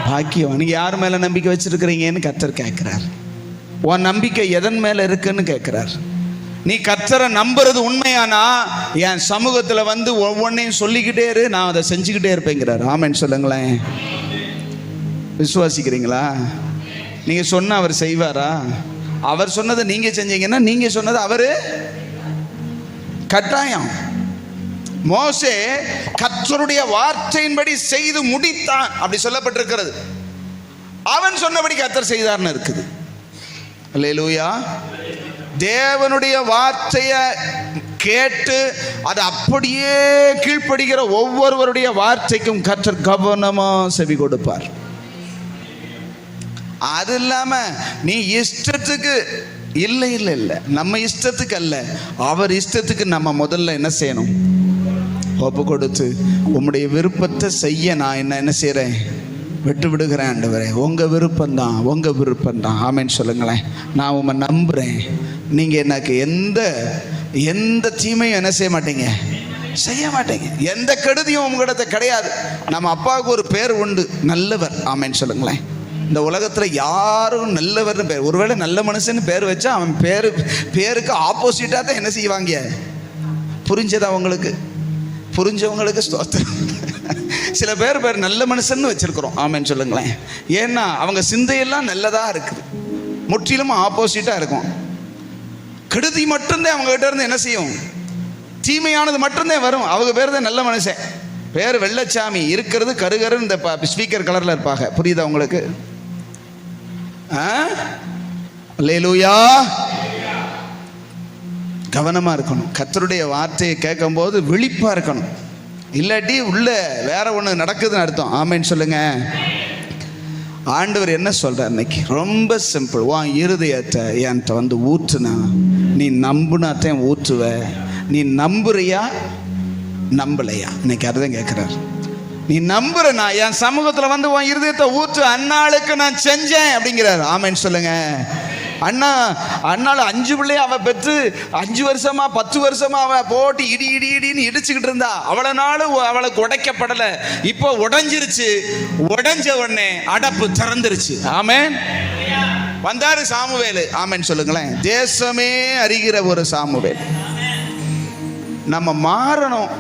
பாக்கியம். நீங்க யார் மேல நம்பிக்கை வச்சிருக்கிறீங்கன்னு கர்த்தர் கேட்கிறார். உன் நம்பிக்கை எதன் மேல இருக்குன்னு கேட்கிறார். நீ கர்த்தரை நம்புறது உண்மையானா என் சமூகத்துல வந்து ஒவ்வொன்றையும் சொல்லிக்கிட்டே இரு, நான் அதை செஞ்சுக்கிட்டே இருப்பேங்கிறார். ஆமென் சொல்லுங்களேன். விசுவாசிக்கிறீங்களா? நீங்க சொன்ன அவர் செய்வாரா? அவர் சொன்னதை நீங்க செஞ்சீங்கன்னா நீங்க சொன்னது அவரு கட்டாயம். மோசே கர்த்தருடைய வார்த்தையின்படி செய்து முடித்தான் அப்படி சொல்லப்பட்டிருக்கிறது. அவன் சொன்னபடி கர்த்தர் செய்தார்னு இருக்குது. அல்லேலூயா. தேவனுடைய வார்த்தையை கேட்டு அது அப்படியே கீழ்ப்படுகிற ஒவ்வொருவருடைய வார்த்தைக்கும் கர்த்தர் கவனமா செவி கொடுப்பார். அது இல்லாம நீ இஷ்டத்துக்கு இல்லை இல்லை இல்லை, நம்ம இஷ்டத்துக்கு அல்ல, அவர் இஷ்டத்துக்கு நம்ம முதல்ல என்ன செய்யணும்? ஒப்பு கொடுத்து உம்முடைய விருப்பத்தை செய்ய நான் என்ன செய்கிறேன்? விட்டு விடுகிறேன். ஆண்டவரே, உங்கள் விருப்பம்தான், உங்கள் விருப்பம்தான். ஆமென் சொல்லுங்களேன். நான் உம்மை நம்புகிறேன். நீங்கள் எனக்கு எந்த தீமையும் என்ன செய்ய மாட்டீங்க, செய்ய மாட்டீங்க. எந்த கெடுதியும் உங்களிடத்த கிடையாது. நம்ம அப்பாவுக்கு ஒரு பேர் உண்டு, நல்லவர். ஆமென் சொல்லுங்களேன். இந்த உலகத்தில் யாரும் நல்லவர்னு பேர், ஒருவேளை நல்ல மனுஷன்னு பேர் வச்சா அவன் பேருக்கு ஆப்போசிட்டாக தான் என்ன செய்வாங்க. புரிஞ்சதா உங்களுக்கு? புரிஞ்சவங்களுக்கு ஸ்தோத்திரம். சில பேர் நல்ல மனுஷன்னு வச்சிருக்கிறோம். ஆமென் சொல்லுங்களேன். ஏன்னா அவங்க சிந்தையெல்லாம் நல்லதாக இருக்குது, முற்றிலும் ஆப்போசிட்டாக இருக்கும். கெடுதி மட்டும்தான் அவங்க கிட்ட இருந்து என்ன செய்யும், தீமையானது மட்டும்தான் வரும். அவங்க பேர் தான் நல்ல மனுஷன். பேர் வெள்ளச்சாமி, இருக்கிறது கருகரு இந்த ஸ்பீக்கர் கலரில் இருப்பாங்க. புரியுதா உங்களுக்கு? அல்லேலூயா. கவனமாக இருக்கணும். கர்த்தருடைய வார்த்தையை கேட்கும் போது விழிப்பாக இருக்கணும். இல்லாட்டி உள்ள வேற ஒன்று நடக்குதுன்னு அர்த்தம். ஆமென் சொல்லுங்க. ஆண்டவர் என்ன சொல்கிறார் இன்னைக்கு? ரொம்ப சிம்பிள். உன் இருதயத்தை என்கிட்ட வந்து ஊற்றுனா, நீ நம்புனாத்தான் ஊற்றுவ. நீ நம்புறியா நம்பலையா? இன்னைக்கு அதுதான் கேட்குறாரு. நீ நம்புறனா என் சமூகத்தில் வந்து உன் இருதயத்தை ஊற்று, அண்ணாளுக்கு நான் செஞ்சேன் அப்படிங்கிறார். ஆமென் சொல்லுங்க. அண்ணாள் 5 பிள்ளைய அவ பெற்று 5 வருஷமா 10 வருஷமா அவ போட்டு இடின்னு இடிச்சுக்கிட்டு இருந்தா. அவளை நாளும் அவளுக்கு உடைக்கப்படலை. இப்போ உடைஞ்சிருச்சு. உடைஞ்ச உடனே அடப்பு திறந்துருச்சு. ஆமென். வந்தாரு சாமுவேல். ஆமென் சொல்லுங்களேன். தேசமே அறிகிற ஒரு சாமுவேல். நம்ம மாறணும்.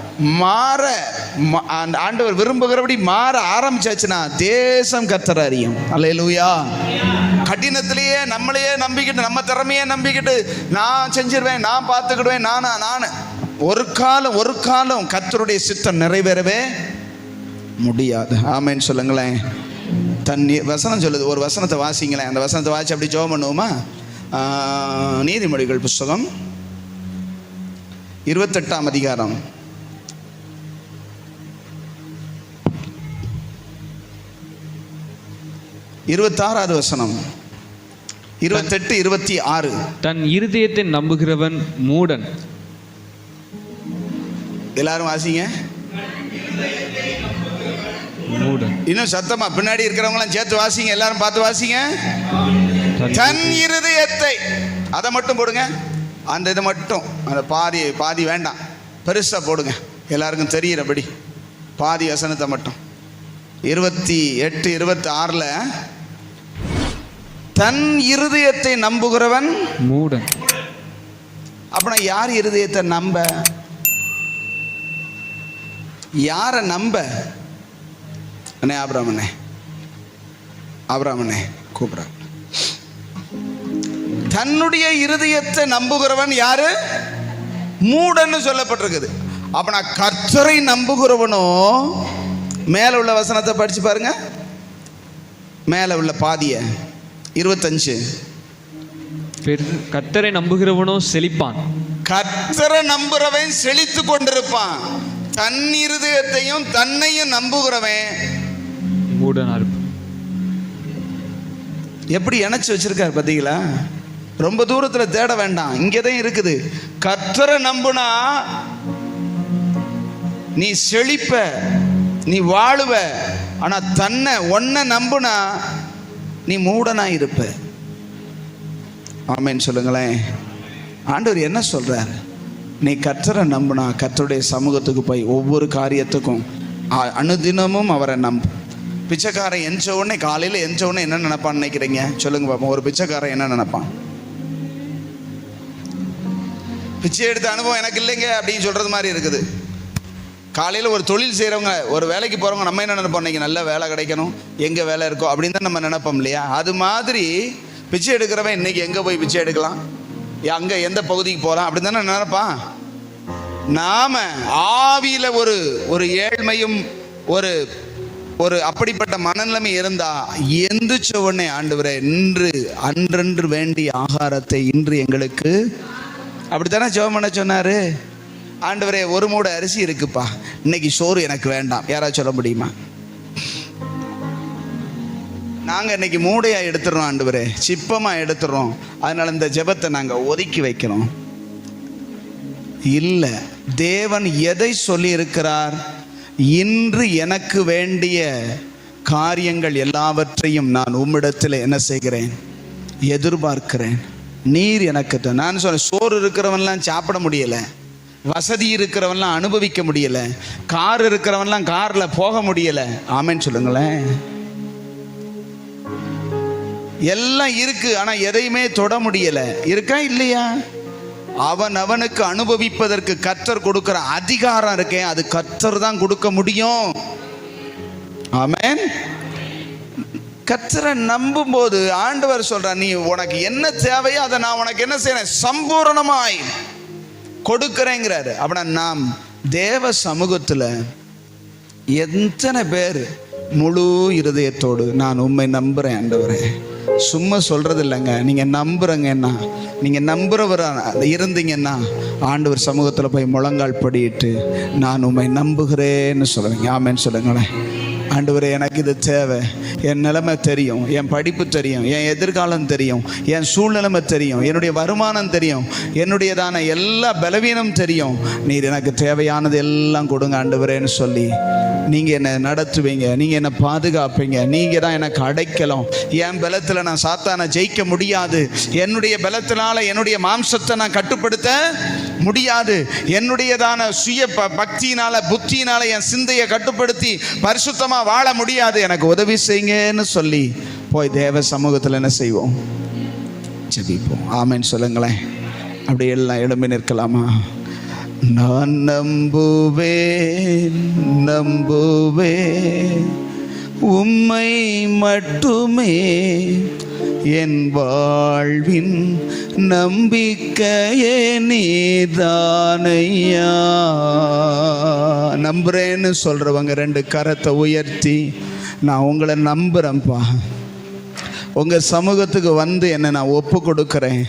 ஆண்டவர் விரும்புகிறபடி மாற ஆரம்பிச்சாச்சுன்னா தேசம் கர்த்தரை அறியும். அல்லேலூயா. கடினத்திலேயே நம்மளையே நம்பிக்கிட்டு, நம்ம திறமையே நம்பிக்கிட்டு, நான் செஞ்சிருவேன், நான் பார்த்துக்கிடுவேன், நான் ஒரு காலம் கர்த்தருடைய சித்தம் நிறைவேறவே முடியாது. ஆமென் சொல்லுங்களேன். வசனம் சொல்லுது. ஒரு வசனத்தை வாசிங்களேன். அந்த வசனத்தை வாசி அப்படி ஜெபம் பண்ணுவோமா? நீதிமொழிகள் புஸ்தகம் 28ஆம் அதிகாரம் 26வது வசனம். 28, 26. தன் இருதயத்தை நம்புகிறவன் மூடன். எல்லாரும் வாசிங்க. மூடன். இன்னும் சத்தமா பின்னாடி இருக்கிறவங்களாம் சேர்த்து வாசிங்க. எல்லாரும் பார்த்து வாசிங்க. தன் இருதயத்தை, அதை மட்டும் போடுங்க. அந்த இதை மட்டும், அந்த பாதி வேண்டாம், பெருசாக போடுங்க, எல்லாருக்கும் தெரிகிறபடி. பாதி வசனத்தை மட்டும். 28, 26ல் தன் இருதயத்தை நம்புகிறவன் மூடன். அப்படின்னா யார் இருதயத்தை நம்ப? யாரை நம்ப? அண்ணே ஆபிரகாமண்ணே கூப்பிட. தன்னுடைய இருதயத்தை நம்புகிறவன் யாரு? மூடன்னு சொல்லப்பட்டிருக்குது. அப்ப கர்த்தரை நம்புகிறவனோ, மேல உள்ள வசனத்தை படிச்சு பாருங்க. மேல உள்ள பாதிய 25. கர்த்தரை நம்புகிறவனோ செழிப்பான். கர்த்தரை நம்புகிறவன் செழித்து கொண்டிருப்பான். தன் இருதயத்தையும் தன்னையும் நம்புகிறவன் மூடனா இருப்பான். எப்படி இணைச்சு வச்சிருக்காரு பார்த்தீங்களா? ரொம்ப தூரத்தில் தேட வேண்டாம், இங்கேதான் இருக்குது. கர்த்தரை நம்புனா நீ செழிப்ப, நீ வாழுவ. ஆனா ஒன்ன நம்புனா நீ மூடனா இருப்ப. ஆமென் சொல்லுங்களேன். ஆண்டவர் என்ன சொல்றாரு? நீ கர்த்தரை நம்புனா, கர்த்தருடைய சமூகத்துக்கு போய் ஒவ்வொரு காரியத்துக்கும் அனுதினமும் அவரை நம்பு. பிச்சைக்காரன் எஞ்ச உடனே, காலையில் எஞ்ச உடனே என்ன நினைப்பான்னு நினைக்கிறீங்க? சொல்லுங்க பாப்போம். ஒரு பிச்சைக்காரன் என்ன நினைப்பான்? பிச்சை எடுத்த அனுபவம் எனக்கு இல்லைங்க அப்படின்னு சொல்றது மாதிரி இருக்குது. காலையில் ஒரு தொழில் செய்கிறவங்க, ஒரு வேலைக்கு போகிறவங்க, நம்ம என்ன நினைப்போம்? இன்னைக்கு நல்ல வேலை கிடைக்கணும், எங்கே வேலை இருக்கோ அப்படின்னு தான் நம்ம நினைப்போம் இல்லையா? அது மாதிரி பிச்சை எடுக்கிறவன் இன்னைக்கு எங்கே போய் பிச்சை எடுக்கலாம், அங்கே எந்த பகுதிக்கு போகலாம் அப்படின்னு தானே நினைப்பான். நாம ஆவியில் ஒரு ஏழ்மையும் ஒரு ஒரு அப்படிப்பட்ட மனநிலைமை இருந்தா எந்திரிச்ச உடனே, ஆண்டவரே இன்று அன்றன்று வேண்டிய ஆகாரத்தை இன்று எங்களுக்கு, அப்படித்தானே ஜெபம் பண்ண சொன்னாரு. ஆண்டவரே ஒரு மூடை அரிசி இருக்குப்பா, இன்னைக்கு சோறு எனக்கு வேண்டாம். யாராவது சொல்ல முடியுமா? நாங்கள் இன்னைக்கு மூடையா எடுத்துடுறோம் ஆண்டவரே, சிப்பமா எடுத்துடுறோம். அதனால இந்த ஜெபத்தை நாங்கள் ஒதுக்கி வைக்கிறோம். இல்லை, தேவன் எதை சொல்லி இருக்கிறார்? இன்று எனக்கு வேண்டிய காரியங்கள் எல்லாவற்றையும் நான் உம்மிடத்தில் என்ன செய்கிறேன்? எதிர்பார்க்கிறேன். நீர் எனக்கு. நான் சொன்ன சோறு இருக்கிறவன்லாம் சாப்பிட முடியலை, வசதி இருக்கிறவன்லாம் அனுபவிக்க முடியலை, கார் இருக்கிறவன்லாம் காரில் போக முடியலை. ஆமேன்னு சொல்லுங்களேன். எல்லாம் இருக்கு, ஆனால் எதையுமே தொட முடியலை. இருக்கா இல்லையா? அவனுக்கு அனுபவிப்பதற்கு கர்த்தர் கொடுக்கிற அதிகாரம் இருக்கேன், அது கர்த்தர் தான் கொடுக்க முடியும். ஆமென். கர்த்தரை நம்பும் போது ஆண்டவர் சொல்றார், நீ உனக்கு என்ன தேவையோ அதை நான் உனக்கு என்ன செய்யறேன்? சம்பூரணமாய் கொடுக்கிறேங்கிறாரு. அப்படின்னா நாம் தேவ சமூகத்தில் எத்தனை பேர் முழு இருதயத்தோடு நான் உம்மை நம்புறேன் ஆண்டவரே, சும்மா சொல்றது இல்லைங்க, நீங்க நம்புறங்கன்னா, நீங்க நம்புறவரா இருந்தீங்கன்னா ஆண்டவர் சமூகத்தில் போய் முழங்கால் படியிட்டு நான் உம்மை நம்புகிறேன்னு சொல்லுவீங்க. ஆமேன்னு சொல்லுங்களேன். ஆண்டவரே எனக்கு இது தேவை, என் நிலைமை தெரியும், என் படிப்பு தெரியும், என் எதிர்காலம் தெரியும், என் சூழ்நிலைமை தெரியும், என்னுடைய வருமானம் தெரியும், என்னுடையதான எல்லா பலவீனம் தெரியும், நீர் எனக்கு தேவையானது எல்லாம் கொடுங்க ஆண்டவரேன்னு சொல்லி நீங்கள் என்னை நடத்துவீங்க, நீங்கள் என்னை பாதுகாப்பீங்க, நீங்கள் தான் எனக்கு அடைக்கலம். என் பலத்தில் நான் சாத்தானை ஜெயிக்க முடியாது, என்னுடைய பலத்தினால என்னுடைய மாம்சத்தை நான் கட்டுப்படுத்த முடியாது, என்னுடையதான சுய பக்தியினால புத்தியினால என் சிந்தையை கட்டுப்படுத்தி பரிசுத்தமாக வாழ முடியாது, எனக்கு உதவி செய்யுங்கன்னு சொல்லி போய் தேவ சமூகத்தில் என்ன செய்வோம்? ஜெபிப்போம். ஆமென் சொல்லுங்களேன். அப்படி எல்லாம் எழும்பி நிற்கலாமா? நான் நம்புவேன் உம்மை மட்டுமே, என் வாழ்வின் நம்பிக்கையே நீதானையா. நம்புறேன்னு சொல்றவங்க ரெண்டு கரத்தை உயர்த்தி, நான் உங்களை நம்புறேன்ப்பா, உங்க சமூகத்துக்கு வந்து என்னை நான் ஒப்பு கொடுக்கிறேன்,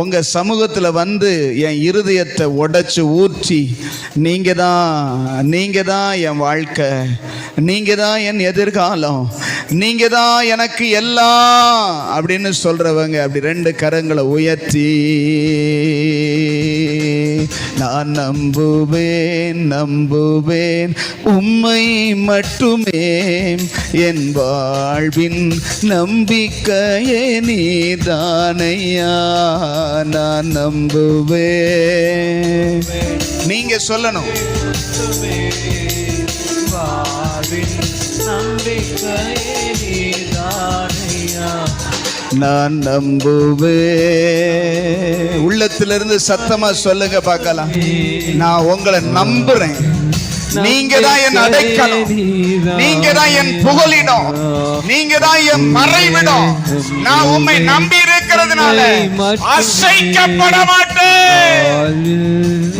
உங்க சமூகத்தில் வந்து என் இருதயத்தை உடைச்சு ஊற்றி, நீங்க தான் என் வாழ்க்கை, நீங்க தான் என் எதிர்காலம், நீங்க தான் எனக்கு எல்லாம் அப்படின்னு சொல்றவங்க அப்படி ரெண்டு கரங்களை உயர்த்தி, நான் நம்புவேன் உம்மை மட்டுமே, என் வாழ்வின் நம்பிக்கையே நீதானையா. நான் நம்புவேன். நீங்க சொல்லணும். நான் நம்புவேன். உள்ளத்திலிருந்து சத்தமா சொல்லுங்க பார்க்கலாம். நான் உங்களை நம்புறேன். நீங்க தான் என் அடைக்கலம், நீங்க தான் என் புகலிடம், நீங்க தான் என் மறைவிடம். நான் உம்மை நம்பி இருக்கிறதுனால அசைக்கப்பட மாட்டேன்.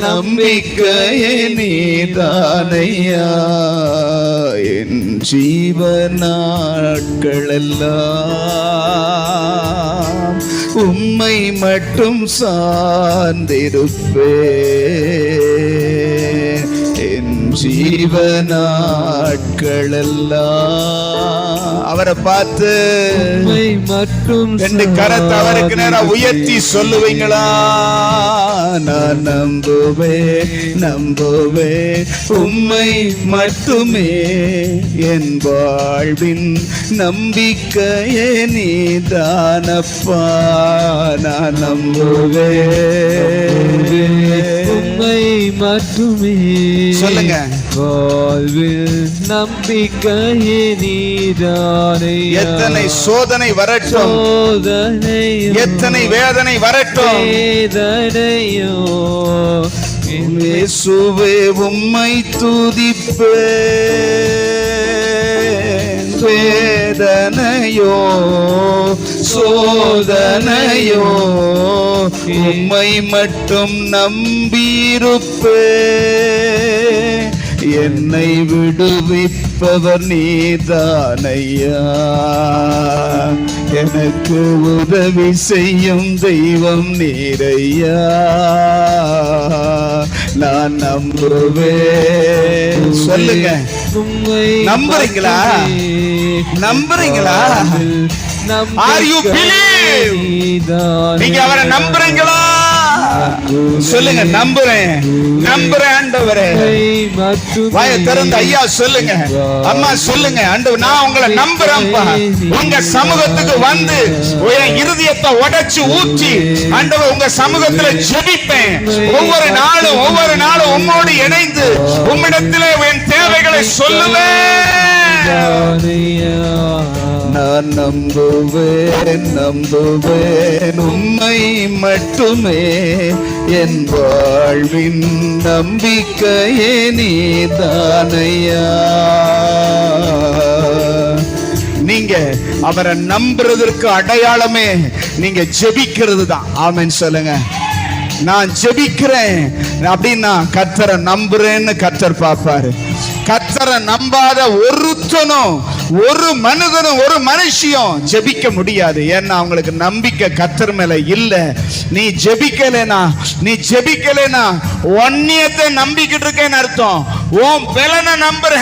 நம்பிக்கையே நீதானையா, என் ஜீவநாட்கள் எல்லாம் உம்மை மட்டும் சார்ந்திருப்பேன். என் ஜீவநாட்கள் எல்லாம் அவரை பார்த்து மட்டும் ரெண்டு கரத்தை அவருக்கு நேரம் உயர்த்தி சொல்லுவீங்களா? நான் நம்புவேன் உம்மை மட்டுமே, என் வாழ்வின் நம்பிக்கையே நீதானப்பா. நான் நம்புவேன் உம்மை மட்டுமே. சொல்லுங்க. வாழ்வில் நம்பிக்கையே நீதானையா. எத்தனை சோதனை வரட்டும், சோதனையோ எத்தனை வேதனை வரட்டும், வேதனையோ இயேசுவே உம்மை துதிப்பேன். வேதனையோ சோதனையோ உம்மை மட்டும் நம்பியிருப்பேன். என்னை விடுவிப்பவர் நீதானையா. எனக்கு உதவி செய்யும் தெய்வம் நீரையா. நான் நம்புவேன். சொல்லுங்க, நம்புறீங்களா? நம்புறீங்களா? Are you believe? நீங்க அவரை நம்புறீங்களா? சொல்லுங்க, நம்புறேன், நம்புறேன் ஆண்டவரே. வாயை திறந்து ஐயா சொல்லுங்க, அம்மா சொல்லுங்க, ஆண்டவர் நான் உங்களை நம்புறேன்ப்பா. உங்க சமூகத்துக்கு வந்து என் இருதயத்தை உடைச்சு ஊற்றி ஆண்டவர் உங்க சமூகத்துல ஜெபிப்பேன். ஒவ்வொரு நாளும் உம்மோடு இணைந்து உம்மிடத்திலே என் தேவைகளை சொல்லுவேன். நான் நம்புவேன் உம்மை மட்டுமே. என் வாழ்வின் நம்பிக்கையே நீதானையா. நீங்க அவரை நம்புறதற்கு அடையாளமே நீங்க ஜெபிக்கிறது தான். ஆமென் சொல்லுங்க. நான் ஜெபிக்கிறேன் அப்படின்னா கர்த்தரை நம்புறேன்னு கர்த்தர் பார்ப்பாரு. கர்த்தரை நம்பாத ஒருத்தனும், ஒரு மனிதனும், ஒரு மனுஷியும் ஜெபிக்க முடியாது. ஏன்னா அவங்களுக்கு நம்பிக்கை கர்த்தர் மேல இல்ல. நீ ஜெபிக்கலைனா ஒன்னியத்தை நம்பிக்கிட்டு இருக்கேன்னு அர்த்தம். உன் பலனை நம்புற,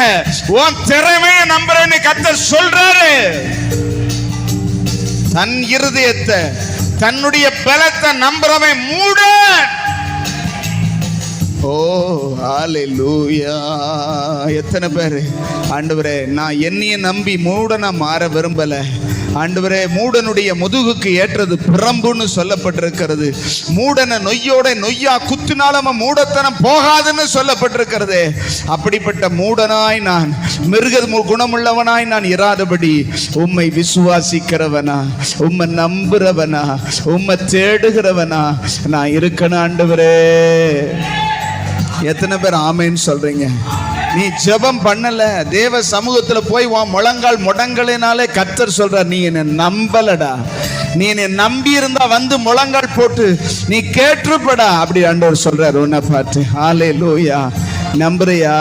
உன் திறமையை நம்புறேன்னு கர்த்தர் சொல்றாரு. தன் இருதயத்தை, தன்னுடைய பலத்தை நம்புறவன் மூடன். ஓ ஹல்லேலூயா. எத்தனை பேர் ஆண்டவரே நான் என்னைய நம்பி மூடனா மாற விரும்பல. ஆண்டவரே மூடனுடைய முதுகுக்கு ஏற்றது பிரம்புன்னு சொல்லப்பட்டிருக்கிறது. மூடனை நொய்யா குத்துனாலும் மூடத்தனம் போகாதுன்னு சொல்லப்பட்டிருக்கிறது. அப்படிப்பட்ட மூடனாய் நான், மிருக குணமுள்ளவனாய் நான் இராதபடி உம்மை விசுவாசிக்கிறவனா, உம்மை நம்புறவனா, உம்மை தேடுகிறவனா நான் இருக்கணும் ஆண்டவரே. எத்தனை பேர் ஆமேன்னு சொல்றீங்க? நீ ஜெபம் பண்ணல, தேவ சமூகத்துல போய் உன் முழங்கால் முடங்கலினாலே கர்த்தர் சொல்றார் நீ என்ன நம்பலடா. நீ என்னை நம்பி இருந்தா வந்து முழங்கால் போட்டு நீ கேட்டுப்படா அப்படி ஆண்டவர் சொல்றார் உன்னை பார்த்து. ஹல்லேலூயா. நம்புறியா?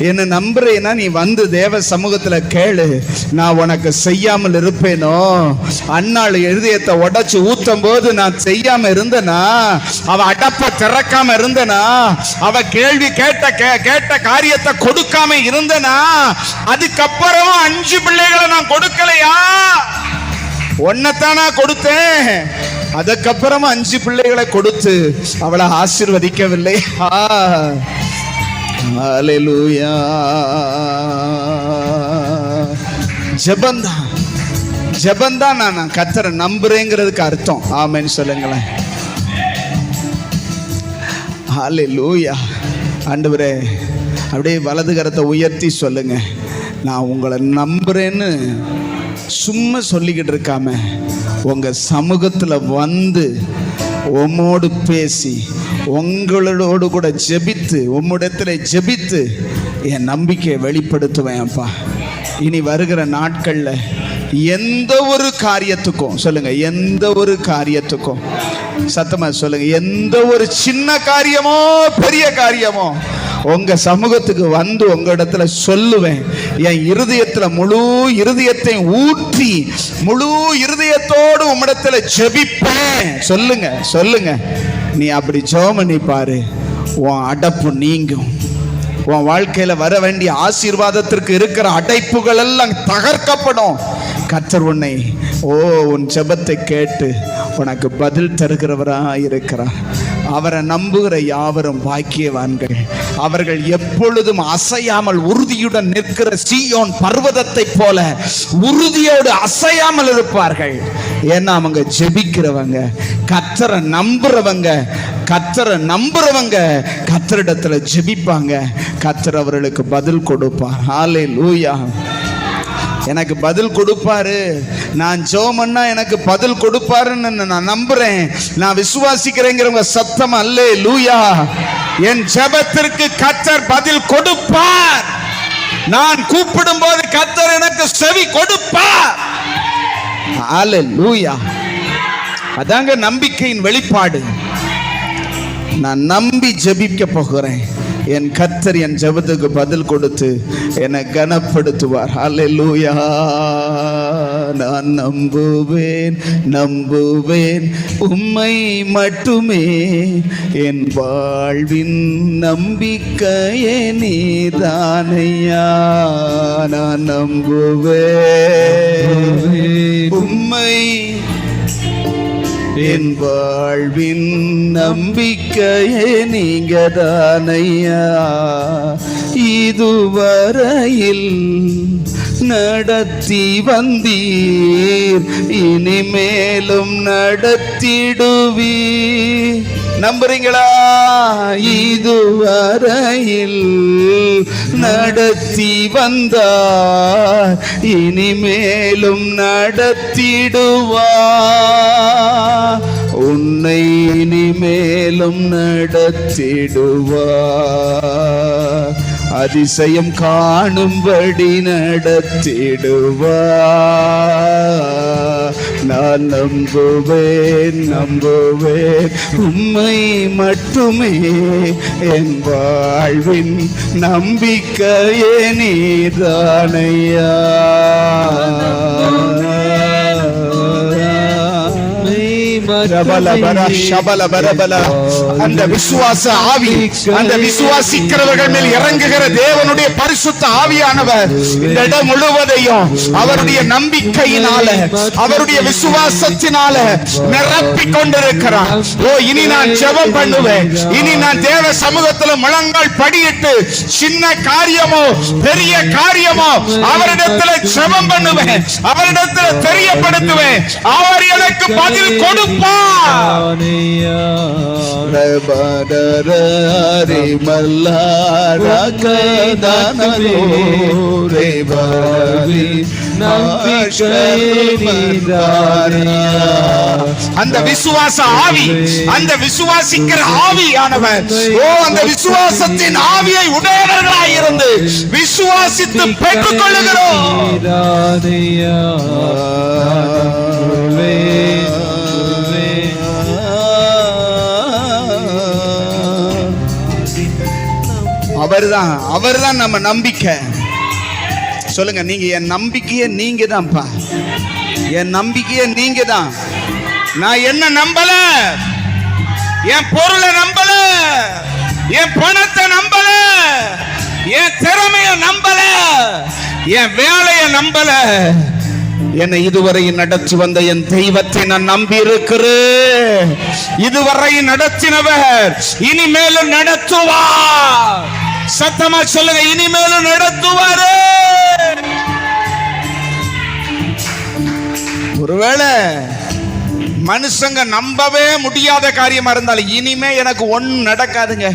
என்ன நம்புறேன்னா நீ வந்து தேவ சமூகத்துல கேளு. நான் உனக்கு செய்யாமல் இருப்பேனோ? அன்னாள் இருதயத்தை உடைச்சு ஊத்தும் போது நான் செய்யாம இருந்தனா? அவ அடப்ப திறக்காம இருந்தனா? அவ கேள்வி கேட்ட காரியத்தை கொடுக்காம இருந்தனா? அதுக்கப்புறம் 5 பிள்ளைகளை நான் கொடுக்கலையா? ஒன்னத்தானா கொடுத்தேன். அதுக்கப்புறமா 5 பிள்ளைகளை கொடுத்து அவளை ஆசீர்வதிக்கவில்லை. ஹல்லேலூயா. ஜெபந்தான் நான் கர்த்தரை நம்புறேங்கிறதுக்கு அர்த்தம். ஆமென் சொல்லுங்களேன். ஹல்லேலூயா. ஆண்டவரே அப்படியே வலது கரத்தை உயர்த்தி சொல்லுங்க, நான் உங்களை நம்புறேன்னு சும்மா சொல்லிக்கிட்டு இருக்காம உங்க சமூகத்துல வந்து உம்மோடு பேசி உங்களோடு கூட ஜெபித்து உம்மிடத்துல ஜெபித்து என் நம்பிக்கையை வெளிப்படுத்துவேன்ப்பா. இனி வருகிற நாட்கள்ல எந்த ஒரு காரியத்துக்கும் சொல்லுங்க, எந்த ஒரு காரியத்துக்கும் சத்தமா சொல்லுங்க, எந்த ஒரு சின்ன காரியமோ பெரிய காரியமோ உங்க சமூகத்துக்கு வந்து உங்க இடத்துல சொல்லுவேன். என் இருதயத்துல முழு இருதயத்தை ஊற்றி முழு இருதயத்தோடு உம்மிடத்துல ஜெபிப்பேன். சொல்லுங்க. நீ அப்படி ஜெபம் பண்ணி பாரு, உன் அடப்பு நீங்கும். உன் வாழ்க்கையில வர வேண்டிய ஆசீர்வாதத்திற்கு இருக்கிற அடைப்புகள் எல்லாம் தகர்க்கப்படும். கர்த்தர் உன்னை உன் ஜெபத்தை கேட்டு உனக்கு பதில் தருகிறவரா இருக்கிறார். அவரை நம்புகிற யாவரும் பாக்கியவான்கள். அவர்கள் எப்பொழுதும் அசையாமல் உறுதியுடன் நிற்கிற சீயோன் பர்வதத்தை போல உறுதியோடு அசையாமல் இருப்பார்கள். ஏன்னா அவங்க ஜெபிக்கிறவங்க, கர்த்தரை நம்புறவங்க, கர்த்தரை நம்புறவங்க கர்த்தரிடத்துல ஜெபிப்பாங்க, கர்த்தர் அவர்களுக்கு பதில் கொடுப்பார். ஹல்லேலூயா. எனக்கு பதில் கொடுப்பாரு, நான் ஜெபம் பண்ணா எனக்கு பதில் கொடுப்பாருன்னு நான் நம்புறேன், நான் விசுவாசிக்கிறேங்கிறவங்க சத்தம் அல்லேலூயா. என் ஜெபத்திற்கு கர்த்தர் பதில் கொடுப்பார். நான் கூப்பிடும் போது கர்த்தர் எனக்கு செவி கொடுப்பார். ஹல்லேலூயா. அதாங்க நம்பிக்கையின் வெளிப்பாடு. நான் நம்பி ஜெபிக்க போகிறேன், என் கர்த்தர் என் ஜெபத்துக்கு பதில் கொடுத்து என்னை கனப்படுத்துவார். ஹல்லேலூயா. நான் நம்புவேன் நம்புவேன் உம்மை மட்டுமே, என் வாழ்வின் நம்பிக்கையே நீதானையா. நான் நம்புவேன் உம்மை, என் வாழ்வின் நம்பிக்கையே நீங்க தானையா. இதுவரையில் நடத்தி வந்தீர், இனிமேலும் நடத்திடுவீர். நம்புறீங்களா? இதுவரையில் நடத்தி வந்தார், இனிமேலும் நடத்திடுவார். உன்னை இனிமேலும் நடத்திடுவார், அதிசயம் காணும்படி நடத்திடுவார். நான் நம்புவேன் நம்புவேன் உம்மை மட்டுமே, என் வாழ்வின் நம்பிக்கையே நீதானையா. அந்த விசுவாச ஆவி, அந்த விசுவாசிக்கிறவர்கள் மேல் இறங்குகிற தேவனுடைய பரிசுத்த ஆவியானவர் இந்த இடம் முழுவதையும் அவருடைய நம்பிக்கையினால, அவருடைய விசுவாசத்தினால நிரப்பிக் கொண்டிருக்கிறார். ஓ, இனி நான் ஜெபம் பண்ணுவேன், இனி நான் தேவ சமூகத்தில் முழங்கால் படியிட்டு சின்ன காரியமோ பெரிய காரியமோ அவரிடத்தில் ஜெபம் பண்ணுவேன், அவரிடத்தில் தெரியப்படுத்துவேன், அவர் எனக்கு பதில் கொடுப்பார். அந்த விசுவாச ஆவி, அந்த விசுவாசிக்கிற ஆவியானவர், ஓ, அந்த விசுவாசத்தின் ஆவியை உடையவர்களாய் இருந்து விசுவாசித்து பெற்றுக் கொள்ளுகிறோம். அவர்தான் நம்ம நம்பிக்கை. சொல்லுங்க, நீங்க என் நம்பிக்கையே நீங்க தான்ப்பா, என் நம்பிக்கையே நீங்க தான். நான் என்ன நம்பல, என் பொருளை நம்பல, என் பணத்தை நம்பல, என் திறமைய நம்பல, என் வேலையை நம்பல, என்னை இதுவரை நடத்தி வந்த என் தெய்வத்தை நான் நம்பி இருக்கிறேன். இதுவரை நடத்தினவர் இனிமேலும் நடத்துவார். சத்தமா சொல்லுங்க, இனிமேலும் நடத்துவாரு. ஒருவேளை மனுஷங்க நம்பவே முடியாத காரியமா இருந்தாலும் இனிமே எனக்கு ஒன்னும் நடக்காதுங்க,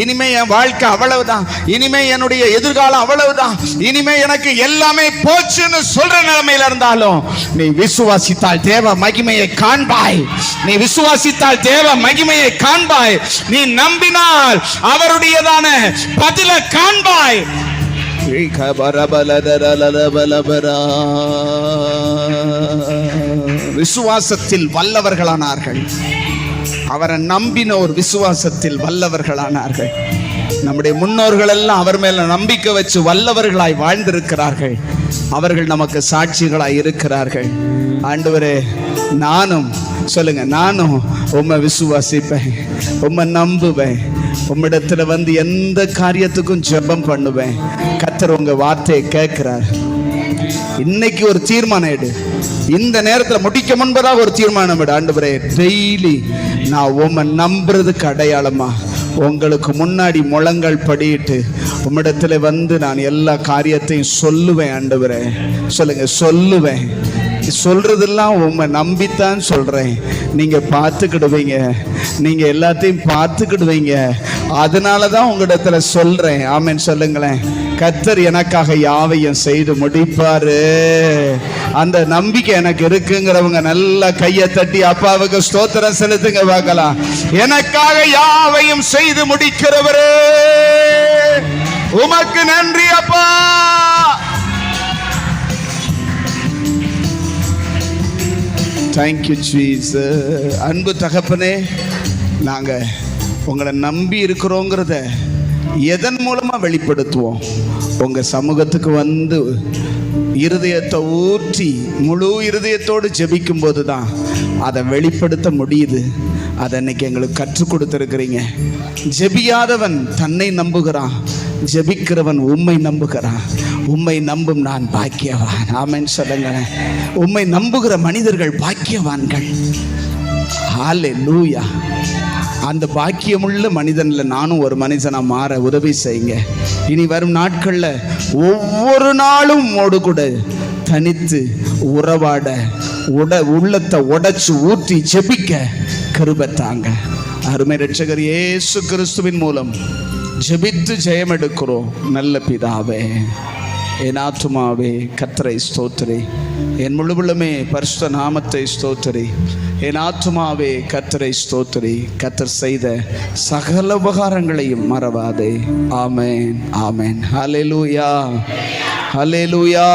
இனிமே என் வாழ்க்கை அவ்வளவுதான், இனிமே என்னுடைய எதிர்காலம் அவ்வளவுதான், இனிமே எனக்கு எல்லாமே போச்சுன்னு சொல்ற நிலைமையில இருந்தாலும் நீ விசுவாசித்தால் தேவ மகிமையை காண்பாய். நீ விசுவாசித்தால் தேவ மகிமையை காண்பாய். நீ நம்பினால் அவருடையதான பதில காண்பாய். விசுவாசத்தில் வல்லவர்களானார்கள். அவரை நம்பின ஒரு விசுவாசத்தில் வல்லவர்களானார்கள். நம்முடைய முன்னோர்கள் எல்லாம் அவர் மேல நம்பிக்கை வச்சு வல்லவர்களாய் வாழ்ந்திருக்கிறார்கள். அவர்கள் நமக்கு சாட்சிகளாய் இருக்கிறார்கள். ஆண்டவரே, நானும் சொல்லுங்க, நானும் உம்மை விசுவாசிப்பேன், உம்மை நம்புவேன், உம்மிடத்துல வந்து எந்த காரியத்துக்கும் ஜெபம் பண்ணுவேன். கர்த்தர் உங்க வார்த்தையை கேட்கிறார். இன்னைக்கு ஒரு தீர்மானம் எடு, இந்த நேரத்தில் முடிக்க முன்பதாக ஒரு தீர்மானம் எடு. ஆண்டவரே, டெய்லி நான் உம்மை நம்புறதுக்கு அடையாளமா உங்களுக்கு முன்னாடி முழங்கள் படியிட்டு உம்மிடத்துல வந்து நான் எல்லா காரியத்தையும் சொல்லுவேன். ஆண்டவரே சொல்லுங்க, சொல்லுவேன். சொல்றதெல்லாம் உண்மை, நம்பித்தான் சொல்றேன். நீங்க பார்த்துக்கிடுவீங்க, நீங்க எல்லாத்தையும் பார்த்துக்கிடுவீங்க. அதனாலதான் உங்களிடத்துல சொல்றேன். ஆமென் சொல்லுங்களேன். கர்த்தர் எனக்காக யாவையும் செய்து முடிப்பாரு. அந்த நம்பிக்கை எனக்கு இருக்குங்கிறவங்க நல்லா கையை தட்டி அப்பாவுக்கு ஸ்தோத்திரம் செலுத்துங்க பார்க்கலாம். எனக்காக யாவையும் செய்து முடிக்கிறவரே, உமக்கு நன்றி அப்பா. Thank you Jesus. அன்பு தகப்பனே, நாங்க உங்களை நம்பி இருக்கிறோங்கிறத எதன் மூலமா வெளிப்படுத்துவோம்? உங்க சமூகத்துக்கு வந்து இருதயத்தை ஊற்றி முழு இருதயத்தோடு ஜெபிக்கும் போது தான் அதை வெளிப்படுத்த முடியுது. அதை இன்னைக்கு எங்களுக்கு கற்றுக் கொடுத்துருக்கிறீங்க. ஜெபியாதவன் தன்னை நம்புகிறான், ஜெபிக்கிறவன் உம்மை நம்புகிறான். உம்மை நம்பும் நான் பாக்கியவான். ஆமென் சொல்லுங்க. உம்மை நம்புகிற மனிதர்கள் பாக்கியவான்கள். ஹல்லேலூயா. அந்த பாக்கியமுள்ள மனிதன்ல நானும் ஒரு மனுஷனா மாற உதவி செய்யுங்க. இனி வரும் நாட்கள்ல ஒவ்வொரு நாளும் உம்மோடு கூட தனித்து உறவாட, உள்ளத்தை உடைச்சு ஊற்றி ஜெபிக்க கிருபை தாங்க. அருமை இரட்சகர் இயேசு கிறிஸ்துவின் மூலம் ஜெபித்து ஜெயம் எடுக்கிறோம் நல்ல பிதாவே. என் ஆத்துமாவே கர்த்தரை ஸ்தோத்திரி, என் முழுவலுமே பரிசுத்த நாமத்தை ஸ்தோத்திரி. என் ஆத்துமாவே கர்த்தரை ஸ்தோத்திரி, கர்த்தர் செய்த சகல உபகாரங்களையும் மறவாதே. ஆமென், ஆமென். ஹல்லேலூயா, ஹல்லேலூயா.